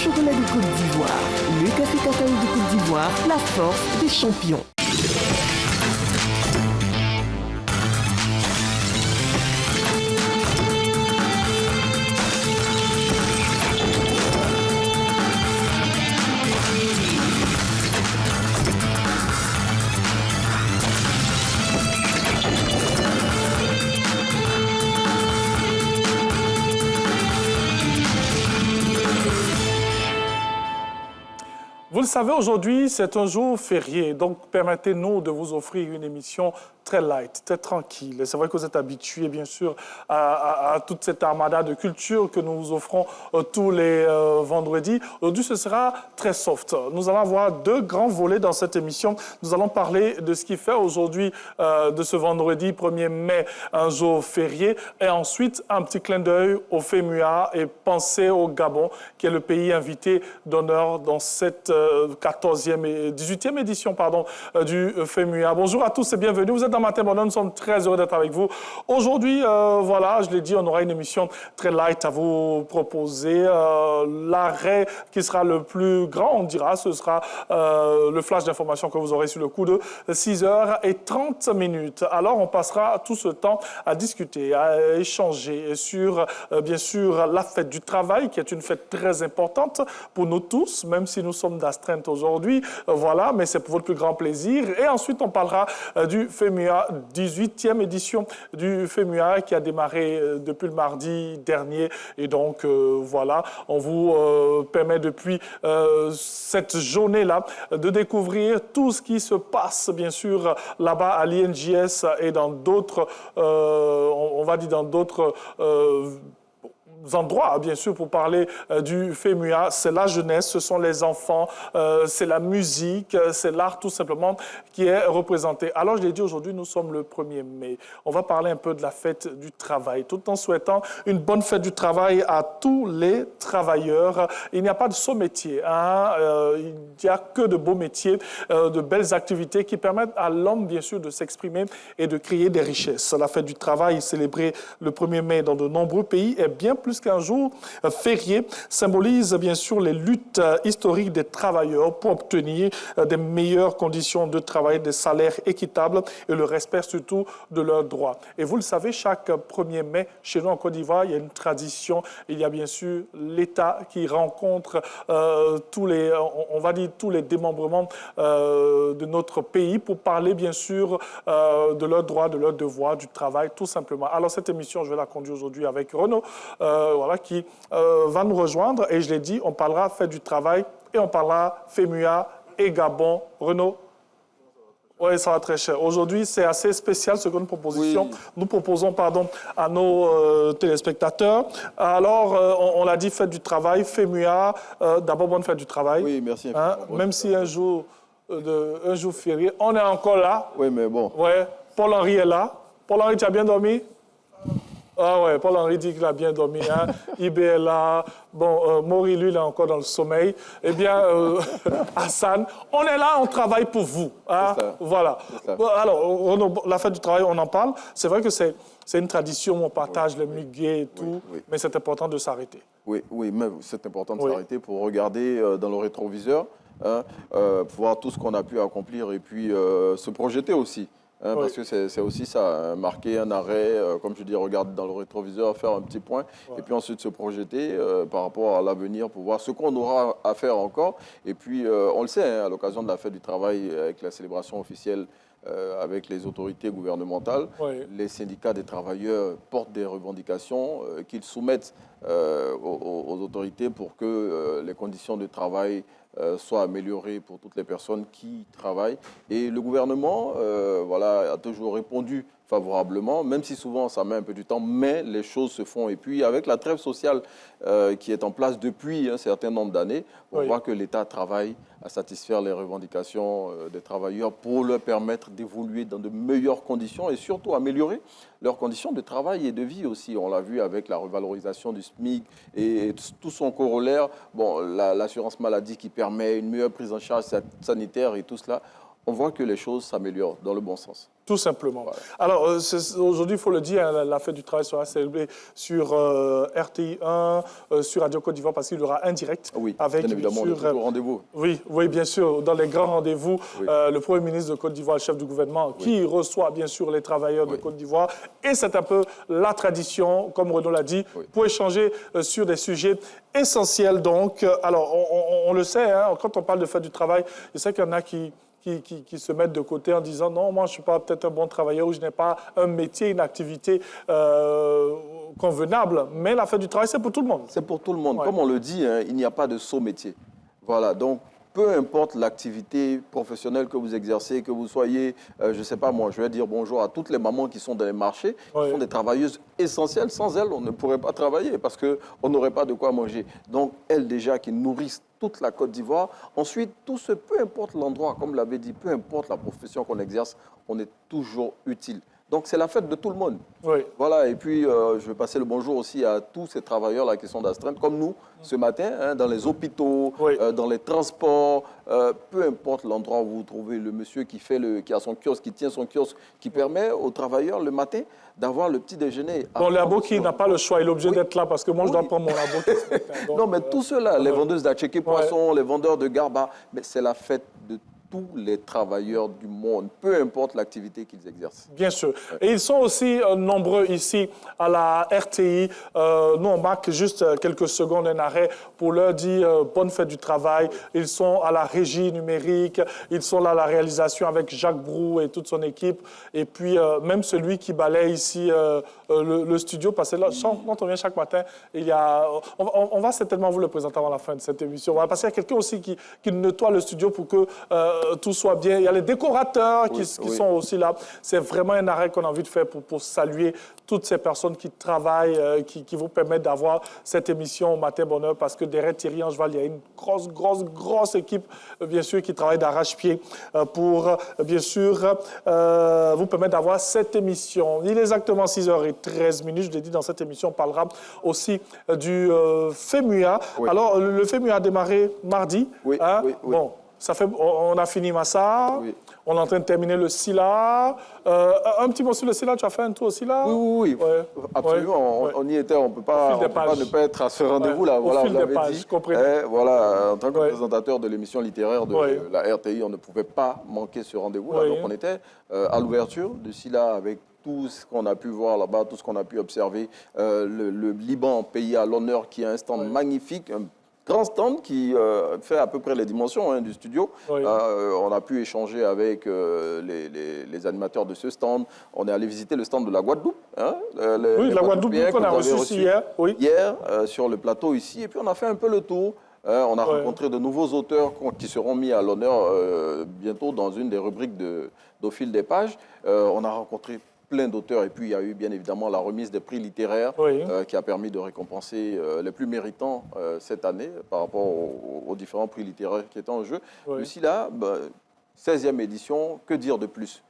chocolat de Côte d'Ivoire, le café cacao de Côte d'Ivoire, la force des champions. Vous le savez, aujourd'hui, c'est un jour férié, donc permettez-nous de vous offrir une émission très light, très tranquille. C'est vrai que vous êtes habitués, bien sûr, à toute cette armada de culture que nous vous offrons tous les vendredis. Aujourd'hui, ce sera très soft. Nous allons avoir deux grands volets dans cette émission. Nous allons parler de ce qui fait aujourd'hui, de ce vendredi 1er mai, un jour férié. Et ensuite, un petit clin d'œil au FEMUA et penser au Gabon, qui est le pays invité d'honneur dans cette 18e édition du FEMUA. Bonjour à tous et bienvenue. Vous êtes dans Matin Bonheur, nous sommes très heureux d'être avec vous. Aujourd'hui, voilà, je l'ai dit, on aura une émission très light à vous proposer. L'arrêt qui sera le plus grand, on dira, ce sera le flash d'information que vous aurez sur le coup de 6h30. Alors, on passera tout ce temps à discuter, à échanger sur, bien sûr, la fête du travail, qui est une fête très importante pour nous tous, même si nous sommes d'astreinte aujourd'hui. Voilà, mais c'est pour votre plus grand plaisir. Et ensuite, on parlera du FEMUA, 18e édition du FEMUA qui a démarré depuis le mardi dernier. Et donc, voilà, on vous permet depuis cette journée-là de découvrir tout ce qui se passe, bien sûr, là-bas à l'INJS et dans d'autres, on va dire dans d'autres endroits, bien sûr, pour parler du FEMUA. C'est la jeunesse, ce sont les enfants, c'est la musique, c'est l'art tout simplement qui est représenté. Alors, je l'ai dit, aujourd'hui, nous sommes le 1er mai. On va parler un peu de la fête du travail, tout en souhaitant une bonne fête du travail à tous les travailleurs. Il n'y a pas de saut métier, hein? Il n'y a que de beaux métiers, de belles activités qui permettent à l'homme, bien sûr, de s'exprimer et de créer des richesses. La fête du travail, célébrée le 1er mai dans de nombreux pays, est bien plus qu'un jour férié, symbolise bien sûr les luttes historiques des travailleurs pour obtenir des meilleures conditions de travail, des salaires équitables et le respect surtout de leurs droits. Et vous le savez, chaque 1er mai, chez nous en Côte d'Ivoire, il y a une tradition. Il y a bien sûr l'État qui rencontre tous les, on va dire, tous les démembrements de notre pays pour parler bien sûr de leurs droits, de leurs devoirs, du travail, tout simplement. Alors cette émission, je vais la conduire aujourd'hui avec Renaud, voilà, qui va nous rejoindre. Et je l'ai dit, on parlera fête du travail et on parlera FEMUA et Gabon. Renaud? Oui, ça va très cher. Aujourd'hui, c'est assez spécial ce que nous proposons à nos téléspectateurs. Alors, on l'a dit, fête du travail, FEMUA. D'abord, bonne fête du travail. Oui, merci. Hein? Même si un jour férié, on est encore là. Oui, mais bon. Ouais, Paul-Henri est là. Paul-Henri, tu as bien dormi? Ah ouais, Paul-Henri dit qu'il a bien dormi. Hein? Ibé est là. Bon, Maury, lui, il est encore dans le sommeil. Eh bien, Hassan, on est là, on travaille pour vous. Hein? Voilà. Alors, la fête du travail, on en parle. C'est vrai que c'est une tradition où on partage le muguet et tout, mais c'est important de s'arrêter. Oui, mais c'est important de s'arrêter pour regarder dans le rétroviseur, hein, voir tout ce qu'on a pu accomplir et puis se projeter aussi. Hein, parce que c'est aussi ça, marquer un arrêt, comme je dis, regarder dans le rétroviseur, faire un petit point, et puis ensuite se projeter par rapport à l'avenir pour voir ce qu'on aura à faire encore. Et puis, on le sait, hein, à l'occasion de la fête du travail, avec la célébration officielle avec les autorités gouvernementales, les syndicats des travailleurs portent des revendications qu'ils soumettent aux autorités pour que les conditions de travail soient améliorées pour toutes les personnes qui travaillent. Et le gouvernement a toujours répondu favorablement, même si souvent ça met un peu du temps, mais les choses se font. Et puis avec la trêve sociale qui est en place depuis un certain nombre d'années, on voit que l'État travaille à satisfaire les revendications des travailleurs pour leur permettre d'évoluer dans de meilleures conditions et surtout améliorer leurs conditions de travail et de vie aussi. On l'a vu avec la revalorisation du SMIC et tout son corollaire, l'assurance maladie qui permet une meilleure prise en charge sanitaire et tout cela. On voit que les choses s'améliorent dans le bon sens. Tout simplement. Voilà. Alors, aujourd'hui, il faut le dire, hein, la fête du travail sera célébrée sur RTI 1, sur Radio Côte d'Ivoire, parce qu'il y aura un direct. Oui, avec, bien évidemment, bien sûr, le rendez-vous. Oui, bien sûr, dans les grands rendez-vous, Oui. le Premier ministre de Côte d'Ivoire, le chef du gouvernement, qui reçoit bien sûr les travailleurs de Côte d'Ivoire. Et c'est un peu la tradition, comme Renaud l'a dit, pour échanger sur des sujets essentiels. Donc, alors, on le sait, hein, quand on parle de fête du travail, je sais qu'il y en a qui se mettent de côté en disant non, moi je ne suis pas peut-être un bon travailleur ou je n'ai pas un métier, une activité convenable. Mais la fête du travail, c'est pour tout le monde. C'est pour tout le monde. Ouais. Comme on le dit, hein, il n'y a pas de saut métier. Voilà, donc peu importe l'activité professionnelle que vous exercez, que vous soyez, je ne sais pas moi, je vais dire bonjour à toutes les mamans qui sont dans les marchés, qui sont des travailleuses essentielles. Sans elles, on ne pourrait pas travailler parce qu'on n'aurait pas de quoi manger. Donc, elles déjà qui nourrissent toute la Côte d'Ivoire. Ensuite, peu importe l'endroit, comme l'avait dit, peu importe la profession qu'on exerce, on est toujours utile. Donc, c'est la fête de tout le monde. Oui. Voilà, et puis je vais passer le bonjour aussi à tous ces travailleurs-là qui sont d'astreinte, comme nous, ce matin, hein, dans les hôpitaux, dans les transports, peu importe l'endroit où vous vous trouvez, le monsieur qui a son kiosque, qui tient son kiosque, qui permet aux travailleurs le matin d'avoir le petit déjeuner. Bon, Laboki n'a pas le choix, il est obligé d'être là parce que moi, je dois prendre mon Laboki. Non, mais tous ceux-là, les vendeuses d'atchéké poisson, les vendeurs de garba, mais c'est la fête de tous les travailleurs du monde, peu importe l'activité qu'ils exercent. Bien sûr. Et ils sont aussi nombreux ici à la RTI. Nous, on marque juste quelques secondes un arrêt pour leur dire bonne fête du travail. Ils sont à la régie numérique, ils sont là à la réalisation avec Jacques Brou et toute son équipe. Et puis, même celui qui balaye ici le studio, parce que là, quand on vient chaque matin, il y a... On va certainement vous le présenter avant la fin de cette émission. Parce qu'il y a quelqu'un aussi qui nettoie le studio pour que tout soit bien. Il y a les décorateurs qui sont aussi là. C'est vraiment un arrêt qu'on a envie de faire pour saluer toutes ces personnes qui travaillent, qui vous permettent d'avoir cette émission au Matin Bonheur, parce que derrière Thierry Angeval, il y a une grosse équipe, bien sûr, qui travaille d'arrache-pied pour, bien sûr, vous permettre d'avoir cette émission. Il est exactement 6h13. Je l'ai dit, dans cette émission, on parlera aussi du FEMUA. Oui. Alors, le FEMUA a démarré mardi. Oui, hein? Oui. Bon. On a fini Massa, on est en train de terminer le SILA. Un petit mot sur le SILA, tu as fait un tour au SILA? Oui, absolument. On y était, on ne peut pas ne pas être à ce rendez-vous-là. Au fil des pages, compris. Voilà, en tant que présentateur de l'émission littéraire de la RTI, on ne pouvait pas manquer ce rendez-vous-là. Donc on était à l'ouverture du SILA avec tout ce qu'on a pu voir là-bas, tout ce qu'on a pu observer. Le Liban, pays à l'honneur, qui a un stand magnifique, un grand stand qui fait à peu près les dimensions du studio. On a pu échanger avec les animateurs de ce stand. On est allé visiter le stand de la Guadeloupe. La Guadeloupe qu'on a reçu hier. Hier, sur le plateau ici. Et puis on a fait un peu le tour. On a rencontré de nouveaux auteurs qui seront mis à l'honneur bientôt dans une des rubriques d'Au fil des pages. On a rencontré plein d'auteurs. Et puis, il y a eu bien évidemment la remise des prix littéraires qui a permis de récompenser les plus méritants cette année par rapport aux différents prix littéraires qui étaient en jeu. Le SILA, 16e édition, que dire de plus?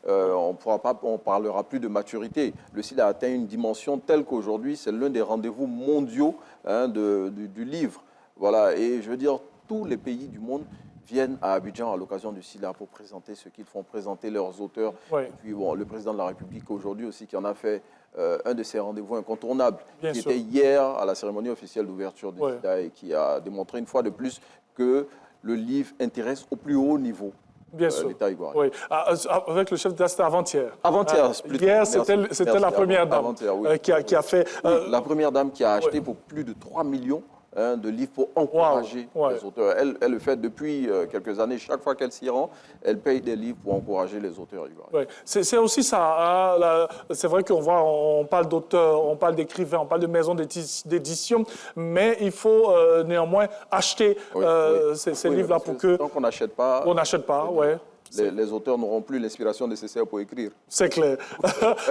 On ne parlera plus de maturité. Le SILA a atteint une dimension telle qu'aujourd'hui, c'est l'un des rendez-vous mondiaux du livre. Voilà. Et je veux dire, tous les pays du monde viennent à Abidjan à l'occasion du SILA pour présenter ce qu'ils font, présenter leurs auteurs. Et puis, le président de la République aujourd'hui aussi qui en a fait un de ses rendez-vous incontournables, qui était hier à la cérémonie officielle d'ouverture du SILA et qui a démontré une fois de plus que le livre intéresse au plus haut niveau. l'État ivoirien. Avec le chef d'État, c'était avant-hier. Avant-hier, plutôt. Hier, c'était la première dame qui a fait... la première dame qui a acheté pour plus de 3 millions de livres pour encourager les auteurs. Elle le fait depuis quelques années. Chaque fois qu'elle s'y rend, elle paye des livres pour encourager les auteurs ivoiriens. C'est aussi ça. Hein, c'est vrai on parle d'auteurs, on parle d'écrivains, on parle de maisons d'édition, mais il faut néanmoins acheter ces livres-là pour que... Tant qu'on n'achète pas... On n'achète pas, Les auteurs n'auront plus l'inspiration nécessaire pour écrire. C'est clair.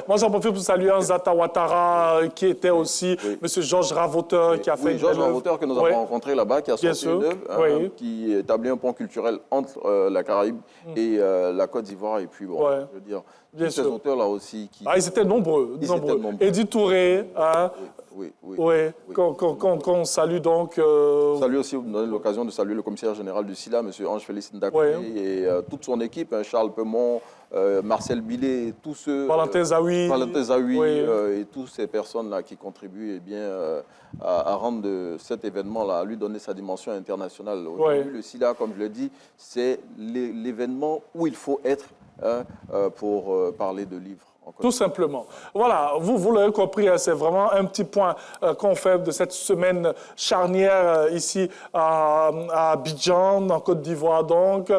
Moi, j'en profite pour saluer Nzata Ouattara, qui était aussi M. Georges Ravoteur, qui a fait... Georges Ravoteur, que nous avons rencontré là-bas, qui a sorti une œuvre, qui établit un pont culturel entre la Caraïbe et la Côte d'Ivoire. Et puis, je veux dire, Bien Ces sûr. auteurs-là aussi. Ils étaient nombreux. Ils étaient nombreux. Edith Touré, hein, Oui. qu'on salue donc. Salut aussi, vous me donnez l'occasion de saluer le commissaire général du SILA, M. Ange-Félix Ndakoué, et toute son équipe, hein, Charles Peumont, Marcel Billet, et tous ceux... Valentin Zawi. Et toutes ces personnes-là qui contribuent à rendre cet événement-là, à lui donner sa dimension internationale. Aujourd'hui, le SILA, comme je l'ai dit, c'est l'événement où il faut être pour parler de livres. Tout simplement. Voilà, vous l'avez compris, c'est vraiment un petit point qu'on fait de cette semaine charnière ici à Abidjan, en Côte d'Ivoire. Donc,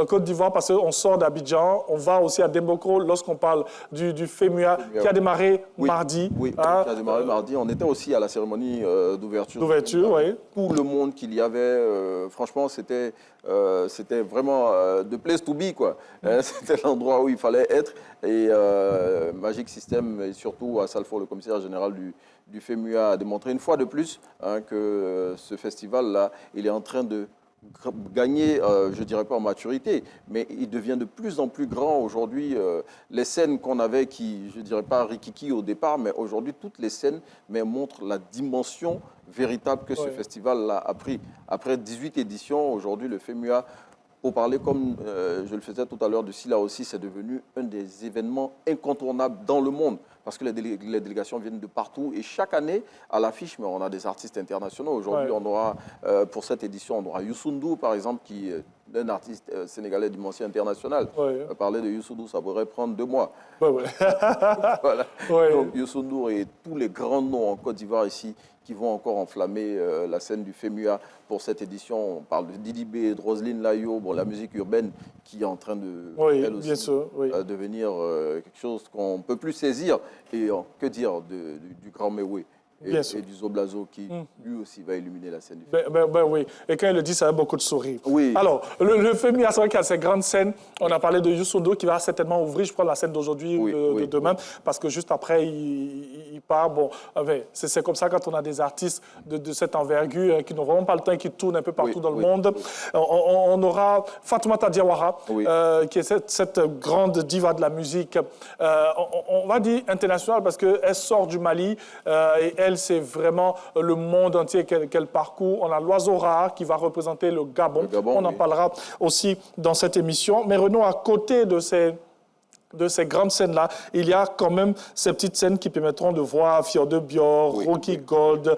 Côte d'Ivoire, parce qu'on sort d'Abidjan, on va aussi à Demboko lorsqu'on parle du FEMUA qui a démarré mardi. Oui, qui a démarré mardi. On était aussi à la cérémonie d'ouverture. Oui. Tout le monde qu'il y avait, franchement, c'était vraiment the place to be, quoi. C'était l'endroit où il fallait être. Et Magic System, et surtout à Salfo, le commissaire général du FEMUA, a démontré une fois de plus que ce festival-là, il est en train de gagner, je ne dirais pas en maturité, mais il devient de plus en plus grand. Aujourd'hui, les scènes qu'on avait, qui, je ne dirais pas rikiki au départ, mais aujourd'hui, toutes les scènes montrent la dimension véritable que ce festival-là a pris. Après 18 éditions, aujourd'hui, le FEMUA, pour parler comme je le faisais tout à l'heure de SILA aussi, c'est devenu un des événements incontournables dans le monde parce que les délégations viennent de partout et chaque année, à l'affiche, mais on a des artistes internationaux. Aujourd'hui, on aura, pour cette édition, on aura Youssou N'Dour, par exemple, qui est un artiste sénégalais de dimension internationale. Parler de Youssou N'Dour, ça pourrait prendre 2 mois. Voilà. Donc Youssou N'Dour et tous les grands noms en Côte d'Ivoire ici qui vont encore enflammer la scène du FEMUA pour cette édition. On parle de Didi B, de Roselyne Layo, la musique urbaine qui est en train de elle aussi, devenir quelque chose qu'on ne peut plus saisir. Et que dire du grand Mewé et du Zoblazo qui, lui aussi, va illuminer la scène du FEMUA. Oui, et quand il le dit, ça a beaucoup de sourires. Oui. Alors, le FEMUA, c'est vrai qu'il y a ces grandes scènes. On a parlé de Youssou N'Dour qui va certainement ouvrir, je crois, la scène d'aujourd'hui ou de demain, parce que juste après, il part. Bon, c'est comme ça quand on a des artistes de cette envergure qui n'ont vraiment pas le temps et qui tournent un peu partout dans le monde. On aura Fatoumata Diawara, qui est cette grande diva de la musique, on va dire internationale, parce qu'elle sort du Mali et elle, c'est vraiment le monde entier qu'elle parcourt. On a l'oiseau rare qui va représenter le Gabon. On en parlera aussi dans cette émission. Mais Renaud, à côté de ces grandes scènes-là, il y a quand même ces petites scènes qui permettront de voir Fiorde Bior, Rocky Gold,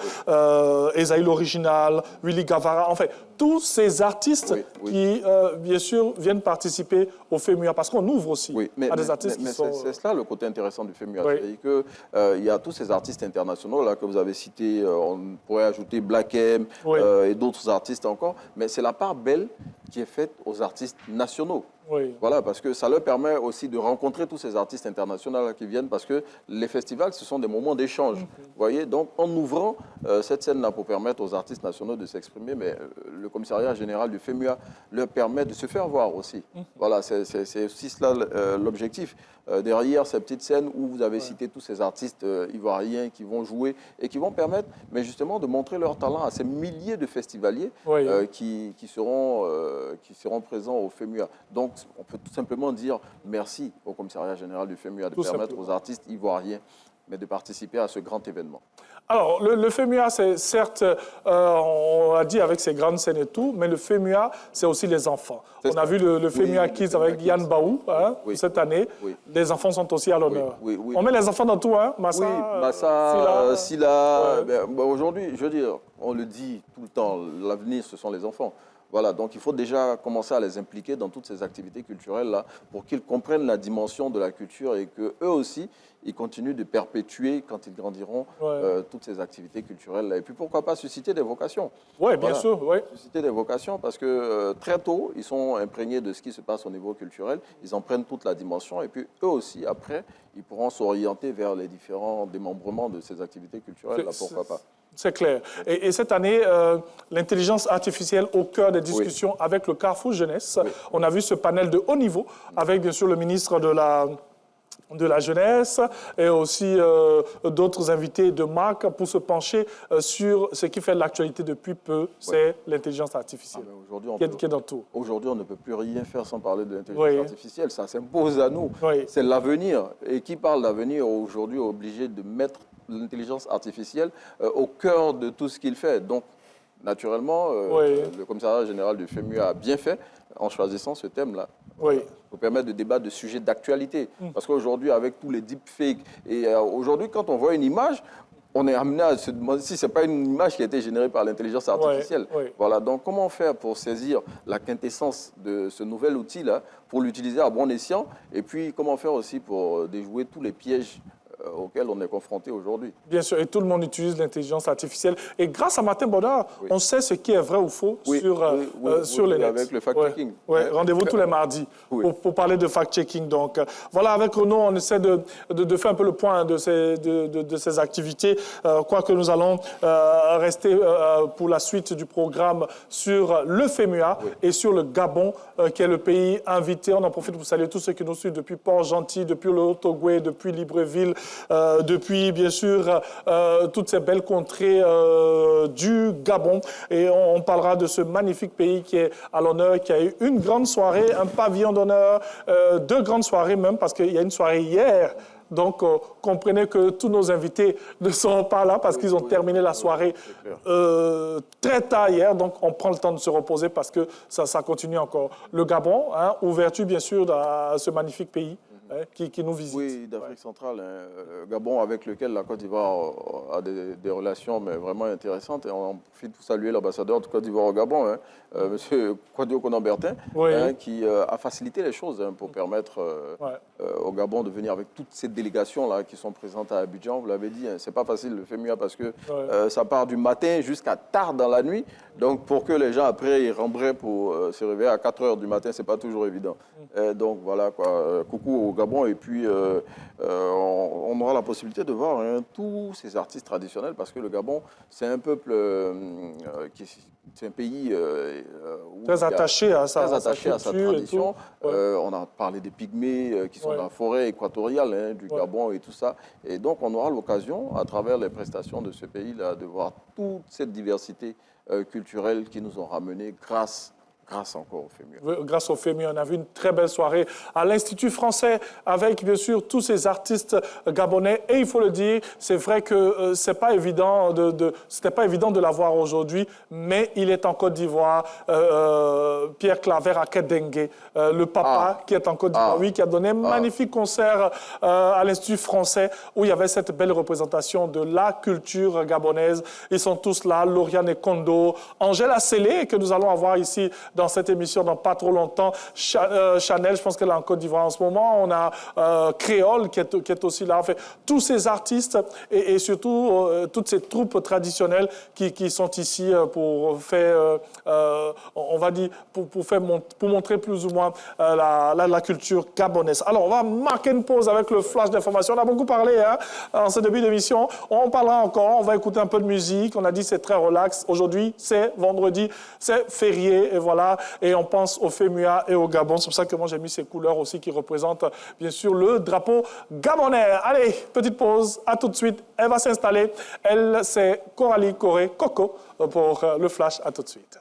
Esaïe l'Original, Willy Gavara, en fait, tous ces artistes qui, bien sûr, viennent participer au FEMUA, parce qu'on ouvre aussi à des artistes qui sont... C'est cela le côté intéressant du FEMUA, c'est-à-dire qu'il y a tous ces artistes internationaux là, que vous avez cités, on pourrait ajouter Black M et d'autres artistes encore, mais c'est la part belle qui est faite aux artistes nationaux. Voilà, parce que ça leur permet aussi de rencontrer tous ces artistes internationaux là, qui viennent, parce que les festivals, ce sont des moments d'échange. Vous voyez, donc en ouvrant cette scène-là pour permettre aux artistes nationaux de s'exprimer, mais le commissariat général du FEMUA leur permet de se faire voir aussi. Voilà, c'est aussi cela l'objectif. Derrière ces petites scènes où vous avez cité tous ces artistes ivoiriens qui vont jouer et qui vont permettre, mais justement, de montrer leur talent à ces milliers de festivaliers qui seront présents au FEMUA. Donc, on peut tout simplement dire merci au commissariat général du FEMUA de permettre aux artistes ivoiriens de participer à ce grand événement. Alors, le FEMUA, c'est certes, on l'a dit avec ses grandes scènes et tout, mais le FEMUA, c'est aussi les enfants. On a vu le FEMUA Kids avec Yann Baou cette année. Les enfants sont aussi à l'honneur. On met les enfants dans tout, hein, Massa, Silla. Aujourd'hui, je veux dire, on le dit tout le temps, l'avenir, ce sont les enfants. Voilà, donc il faut déjà commencer à les impliquer dans toutes ces activités culturelles-là pour qu'ils comprennent la dimension de la culture et qu'eux aussi, ils continuent de perpétuer, quand ils grandiront, toutes ces activités culturelles-là. Et puis pourquoi pas susciter des vocations. Oui, bien sûr. Susciter des vocations parce que très tôt, ils sont imprégnés de ce qui se passe au niveau culturel. Ils en prennent toute la dimension et puis eux aussi, après, ils pourront s'orienter vers les différents démembrements de ces activités culturelles-là, pourquoi pas. C'est clair. Et cette année, l'intelligence artificielle au cœur des discussions avec le Carrefour Jeunesse. On a vu ce panel de haut niveau avec, bien sûr, le ministre de la de la jeunesse et aussi d'autres invités de marque pour se pencher sur ce qui fait l'actualité depuis peu, c'est l'intelligence artificielle qui est dans tout. Aujourd'hui, on ne peut plus rien faire sans parler de l'intelligence artificielle. Ça s'impose à nous. C'est l'avenir. Et qui parle d'avenir aujourd'hui est obligé de mettre l'intelligence artificielle au cœur de tout ce qu'il fait. Donc, naturellement, le commissariat général du FEMUA a bien fait en choisissant ce thème-là. Pour permettre de débattre de sujets d'actualité. Parce qu'aujourd'hui, avec tous les deepfakes, et aujourd'hui, quand on voit une image, on est amené à se demander si ce n'est pas une image qui a été générée par l'intelligence artificielle. Voilà, donc comment faire pour saisir la quintessence de ce nouvel outil-là, pour l'utiliser à bon escient, et puis comment faire aussi pour déjouer tous les pièges auxquels on est confronté aujourd'hui. Bien sûr, et tout le monde utilise l'intelligence artificielle. Et grâce à Martin Bonheur, on sait ce qui est vrai ou faux sur les nets. Avec le fact-checking. Rendez-vous tous les mardis pour parler de fact-checking. Donc, voilà, avec Renaud, on essaie de faire un peu le point de ces activités, quoique nous allons rester pour la suite du programme sur le FEMUA et sur le Gabon, qui est le pays invité. On en profite pour saluer tous ceux qui nous suivent depuis Port-Gentil, depuis le Haut-Ogooué, depuis Libreville, depuis, bien sûr, toutes ces belles contrées du Gabon. Et on parlera de ce magnifique pays qui est à l'honneur, qui a eu une grande soirée, un pavillon d'honneur, 2 grandes soirées même, parce qu'il y a une soirée hier. Donc, comprenez que tous nos invités ne sont pas là parce qu'ils ont terminé la soirée très tard hier. Donc, on prend le temps de se reposer parce que ça continue encore. Le Gabon, ouverture, bien sûr, à ce magnifique pays. Qui nous visite. Oui, d'Afrique centrale. Gabon avec lequel la Côte d'Ivoire a des relations mais vraiment intéressantes. Et on en profite pour saluer l'ambassadeur de Côte d'Ivoire au Gabon, M. Kwadio Konan-Bertin, qui a facilité les choses pour permettre au Gabon de venir avec toutes ces délégations-là qui sont présentes à Abidjan. Vous l'avez dit, c'est pas facile le FEMUA parce que ça part du matin jusqu'à tard dans la nuit. Donc, pour que les gens, après, ils rembrent pour se réveiller à 4 heures du matin, c'est pas toujours évident. Donc, voilà, quoi. Coucou au Gabon. Et puis, on aura la possibilité de voir tous ces artistes traditionnels parce que le Gabon, c'est un peuple c'est un pays très attaché à sa tradition. On a parlé des pygmées qui sont dans la forêt équatoriale du Gabon et tout ça. Et donc, on aura l'occasion, à travers les prestations de ce pays-là, de voir toute cette diversité culturelle qui nous ont ramenés grâce encore au FEMUA. Grâce au FEMUA, on a vu une très belle soirée à l'Institut français avec, bien sûr, tous ces artistes gabonais. Et il faut le dire, c'est vrai que c'était pas évident de l'avoir aujourd'hui, mais il est en Côte d'Ivoire. Pierre Claver à Kedengue, le papa qui est en Côte d'Ivoire, qui a donné un magnifique concert à l'Institut français où il y avait cette belle représentation de la culture gabonaise. Ils sont tous là, Lauriane Kondo, Angèle Assélé, que nous allons avoir ici dans cette émission dans pas trop longtemps. Chanel, je pense qu'elle est en Côte d'Ivoire en ce moment. On a Créole qui est aussi là. Enfin, tous ces artistes et surtout toutes ces troupes traditionnelles qui sont ici pour faire, on va dire, pour montrer plus ou moins la culture gabonaise. Alors, on va marquer une pause avec le flash d'information. On a beaucoup parlé en ce début d'émission. On parlera encore. On va écouter un peu de musique. On a dit c'est très relax. Aujourd'hui, c'est vendredi, c'est férié et voilà. Et on pense au FEMUA et au Gabon. C'est pour ça que moi, j'ai mis ces couleurs aussi qui représentent, bien sûr, le drapeau gabonais. Allez, petite pause. À tout de suite. Elle va s'installer. Elle, c'est Coralie Coré Coco pour le flash. À tout de suite.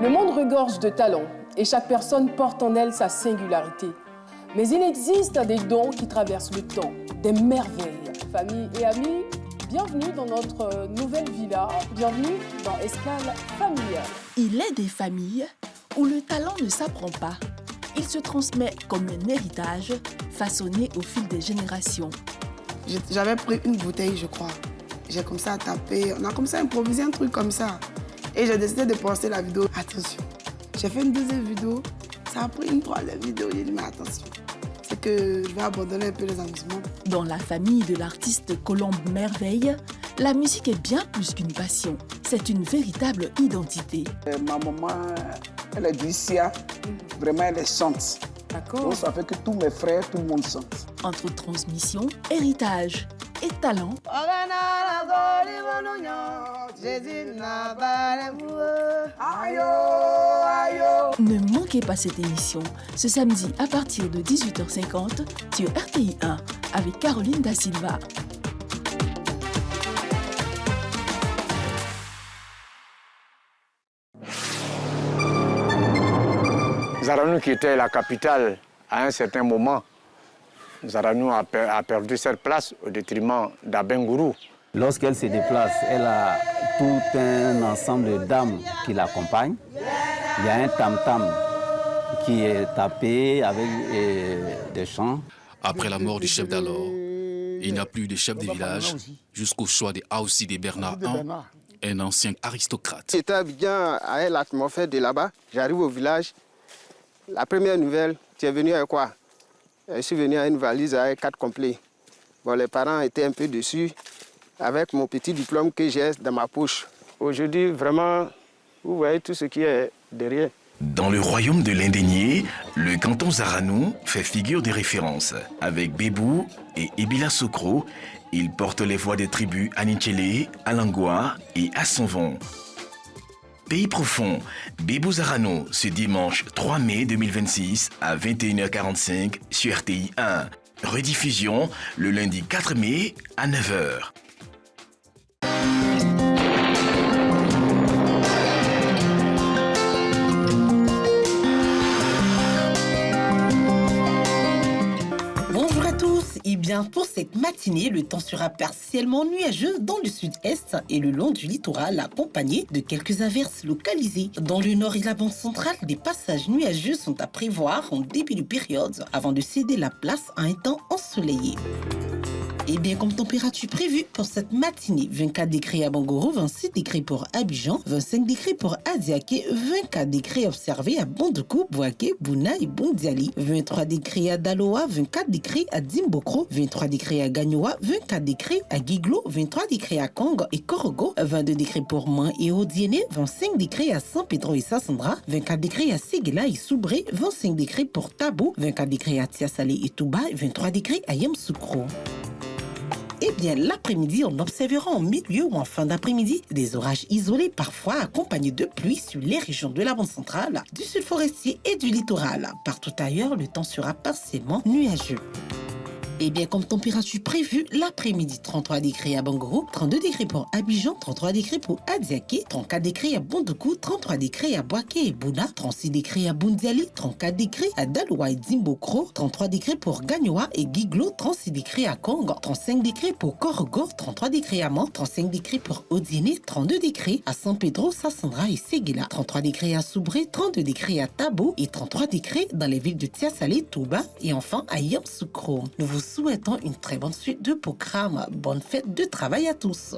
Le monde regorge de talents et chaque personne porte en elle sa singularité. Mais il existe des dons qui traversent le temps, des merveilles. Famille et amis, bienvenue dans notre nouvelle villa, bienvenue dans Escale familiale. Il est des familles où le talent ne s'apprend pas. Il se transmet comme un héritage façonné au fil des générations. J'avais pris une bouteille, je crois. J'ai comme ça tapé, on a comme ça improvisé un truc comme ça. Et j'ai décidé de poster la vidéo. Attention, j'ai fait une deuxième vidéo, ça a pris une troisième vidéo. J'ai dit mais attention, c'est que je vais abandonner un peu les amusements. Dans la famille de l'artiste Colombe Merveille, la musique est bien plus qu'une passion. C'est une véritable identité. Ma maman, elle est d'Issia. Vraiment, elle chante. D'accord. Donc ça fait que tous mes frères, tout le monde chante. Entre transmission, héritage, et talent. Ne manquez pas cette émission ce samedi à partir de 18h50 sur RTI 1 avec Caroline Da Silva. Zaranou, qui était la capitale à un certain moment, Zaranou a perdu cette place au détriment d'Abengourou. Lorsqu'elle se déplace, elle a tout un ensemble de dames qui l'accompagnent. Il y a un tam-tam qui est tapé avec des chants. Après la mort du chef d'alors, il n'y a plus de chef de village jusqu'au choix de Aoussi de Bernard I, un ancien aristocrate. J'étais bien à l'atmosphère de là-bas. J'arrive au village. La première nouvelle, tu es venu avec quoi? Je suis venu avec une valise avec 4 complets. Bon, les parents étaient un peu déçus avec mon petit diplôme que j'ai dans ma poche. Aujourd'hui, vraiment, vous voyez tout ce qui est derrière. Dans le royaume de l'Indénié, le canton Zaranou fait figure de référence. Avec Bébou et Ebila Sokro, il porte les voix des tribus Anichele, Alangwa et Assonvon. Pays profond, Bébou Zarano, ce dimanche 3 mai 2026 à 21h45 sur RTI 1. Rediffusion le lundi 4 mai à 9h. Bonjour à tous et bien pour cette matinée, le temps sera partiellement nuageux dans le sud-est et le long du littoral accompagné de quelques averses localisées. Dans le nord et la bande centrale, des passages nuageux sont à prévoir en début de période avant de céder la place à un temps ensoleillé. Et bien comme température prévue pour cette matinée, 24 degrés à Bangoro, 26 degrés pour Abidjan, 25 degrés pour Adiaké, 24 degrés observés à Bondokou, Bouaké, Bouna et Bondiali, 23 degrés à Daloa, 24 degrés à Dimbokro, 23 degrés à Gagnoa, 24 degrés à Giglo, 23 degrés à Kong et Korogo, 22 degrés pour Man et Odiéné, 25 degrés à San Pedro et Sassandra, 24 degrés à Séguéla et Soubré, 25 degrés pour Tabou, 24 degrés à Tiasalé et Touba, 23 degrés à Yamsoukro. Eh bien, l'après-midi, on observera en milieu ou en fin d'après-midi des orages isolés, parfois accompagnés de pluie sur les régions de la bande centrale, du sud forestier et du littoral. Partout ailleurs, le temps sera partiellement nuageux. Et bien, comme température prévue, l'après-midi, 33 degrés à Bangoro, 32 degrés pour Abidjan, 33 degrés pour Adiaké, 34 degrés à Bondokou, 33 degrés à Bouaké et Bouna, 36 degrés à Bondiali, 34 degrés à Daloa et Dimbokro, 33 degrés pour Gagnoa et Giglo, 36 degrés à Kong, 35 degrés pour Korogo, 33 degrés à Man, 35 degrés pour Odiéné, 32 degrés à San Pedro, Sassandra et Séguéla, 33 degrés à Soubré, 32 degrés à Tabo et 33 degrés dans les villes de Tiasalé, Touba et enfin à Yamsoukro. Nous vous souhaitons une très bonne suite de programmes. Bonne fête de travail à tous.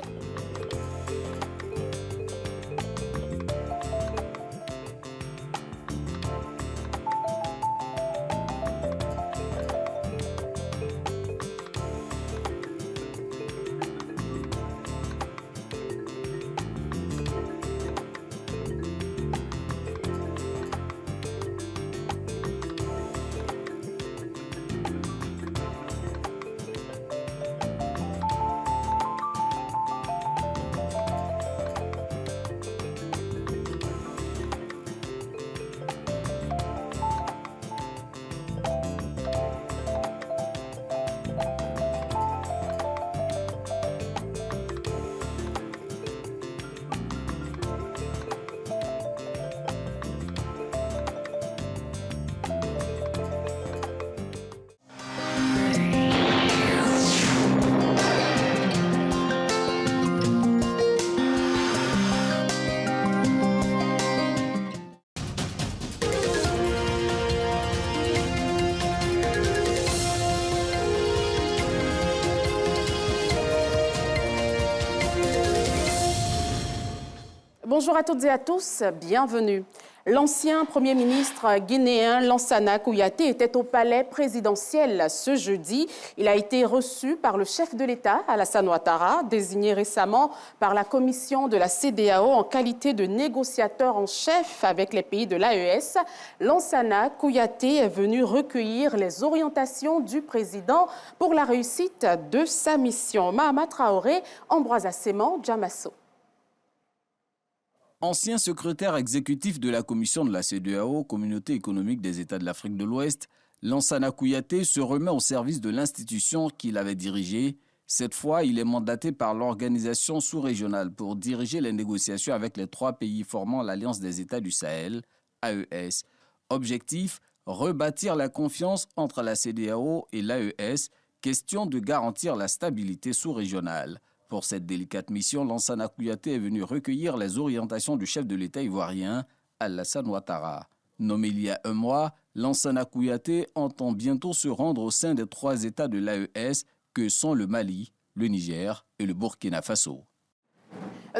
Bonjour à toutes et à tous, bienvenue. L'ancien Premier ministre guinéen Lansana Kouyaté était au palais présidentiel ce jeudi. Il a été reçu par le chef de l'État, Alassane Ouattara, désigné récemment par la commission de la CEDEAO en qualité de négociateur en chef avec les pays de l'AES. Lansana Kouyaté est venu recueillir les orientations du président pour la réussite de sa mission. Mahama Traoré, Ambroise Asséman, Djamasso. Ancien secrétaire exécutif de la commission de la CEDEAO, Communauté économique des États de l'Afrique de l'Ouest, Lansana Kouyaté se remet au service de l'institution qu'il avait dirigée. Cette fois, il est mandaté par l'organisation sous-régionale pour diriger les négociations avec les 3 pays formant l'Alliance des États du Sahel, AES. Objectif, rebâtir la confiance entre la CEDEAO et l'AES, question de garantir la stabilité sous-régionale. Pour cette délicate mission, Lansana Kouyaté est venu recueillir les orientations du chef de l'État ivoirien, Alassane Ouattara. Nommé il y a un mois, Lansana Kouyaté entend bientôt se rendre au sein des 3 États de l'AES que sont le Mali, le Niger et le Burkina Faso.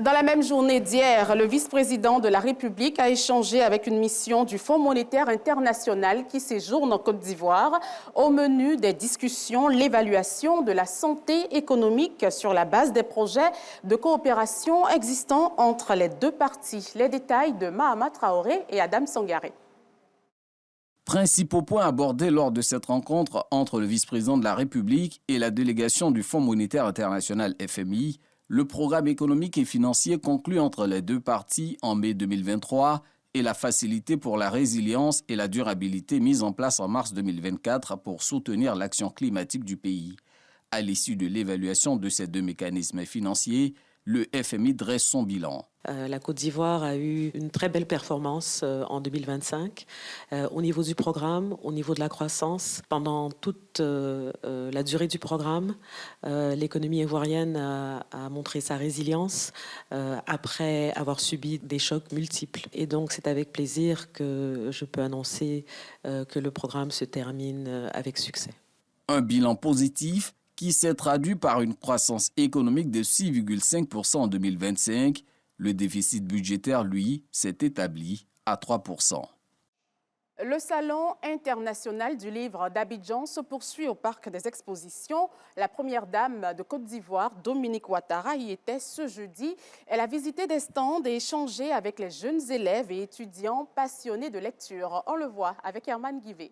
Dans la même journée d'hier, le vice-président de la République a échangé avec une mission du Fonds monétaire international qui séjourne en Côte d'Ivoire. Au menu des discussions, l'évaluation de la santé économique sur la base des projets de coopération existants entre les 2 parties. Les détails de Mahama Traoré et Adam Sangaré. Principaux points abordés lors de cette rencontre entre le vice-président de la République et la délégation du Fonds monétaire international FMI, le programme économique et financier conclu entre les 2 parties en mai 2023 et la facilité pour la résilience et la durabilité mise en place en mars 2024 pour soutenir l'action climatique du pays. À l'issue de l'évaluation de ces 2 mécanismes financiers, le FMI dresse son bilan. La Côte d'Ivoire a eu une très belle performance en 2025 au niveau du programme, au niveau de la croissance. Pendant toute la durée du programme, l'économie ivoirienne a montré sa résilience après avoir subi des chocs multiples. Et donc, c'est avec plaisir que je peux annoncer que le programme se termine avec succès. Un bilan positif qui s'est traduit par une croissance économique de 6,5% en 2025. Le déficit budgétaire, lui, s'est établi à 3%. Le Salon international du livre d'Abidjan se poursuit au Parc des Expositions. La première dame de Côte d'Ivoire, Dominique Ouattara, y était ce jeudi. Elle a visité des stands et échangé avec les jeunes élèves et étudiants passionnés de lecture. On le voit avec Herman Guivet.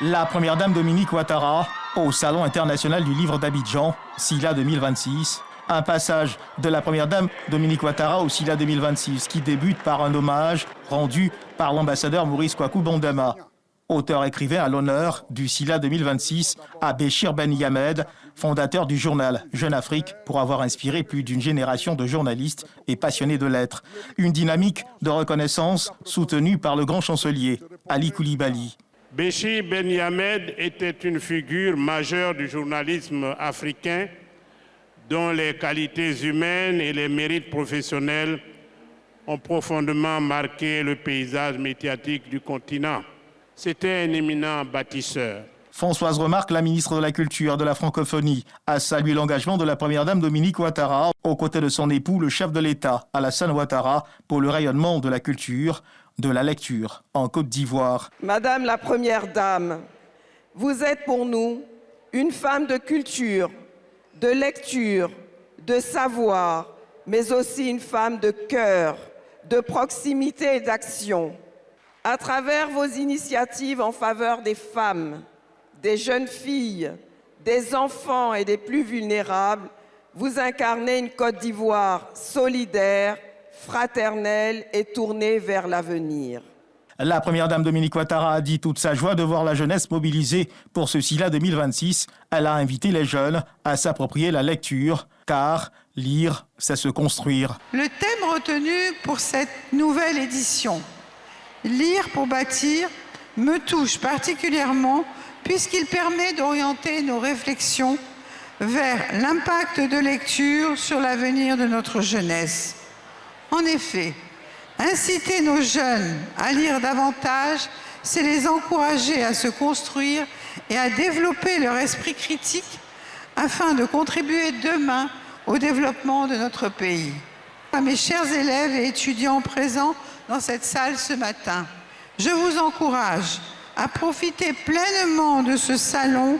La première dame Dominique Ouattara au Salon international du livre d'Abidjan, SILA 2026. Un passage de la première dame Dominique Ouattara au SILA 2026 qui débute par un hommage rendu par l'ambassadeur Maurice Kwaku Bondama, auteur-écrivain à l'honneur du SILA 2026 à Béchir Ben Yamed, fondateur du journal Jeune Afrique, pour avoir inspiré plus d'une génération de journalistes et passionnés de lettres. Une dynamique de reconnaissance soutenue par le grand chancelier Ali Koulibaly. Béchir Ben Yamed était une figure majeure du journalisme africain dont les qualités humaines et les mérites professionnels ont profondément marqué le paysage médiatique du continent. C'était un éminent bâtisseur. Françoise Remarque, la ministre de la Culture de la Francophonie, a salué l'engagement de la première dame Dominique Ouattara aux côtés de son époux, le chef de l'État, Alassane Ouattara, pour le rayonnement de la culture, de la lecture en Côte d'Ivoire. Madame la première dame, vous êtes pour nous une femme de culture, de lecture, de savoir, mais aussi une femme de cœur, de proximité et d'action. À travers vos initiatives en faveur des femmes, des jeunes filles, des enfants et des plus vulnérables, vous incarnez une Côte d'Ivoire solidaire, fraternelle et tournée vers l'avenir. La première dame Dominique Ouattara a dit toute sa joie de voir la jeunesse mobilisée pour ce SILA 2026. Elle a invité les jeunes à s'approprier la lecture, car lire, c'est se construire. Le thème retenu pour cette nouvelle édition, Lire pour bâtir, me touche particulièrement puisqu'il permet d'orienter nos réflexions vers l'impact de lecture sur l'avenir de notre jeunesse. En effet, inciter nos jeunes à lire davantage, c'est les encourager à se construire et à développer leur esprit critique afin de contribuer demain au développement de notre pays. À mes chers élèves et étudiants présents, dans cette salle ce matin. Je vous encourage à profiter pleinement de ce salon,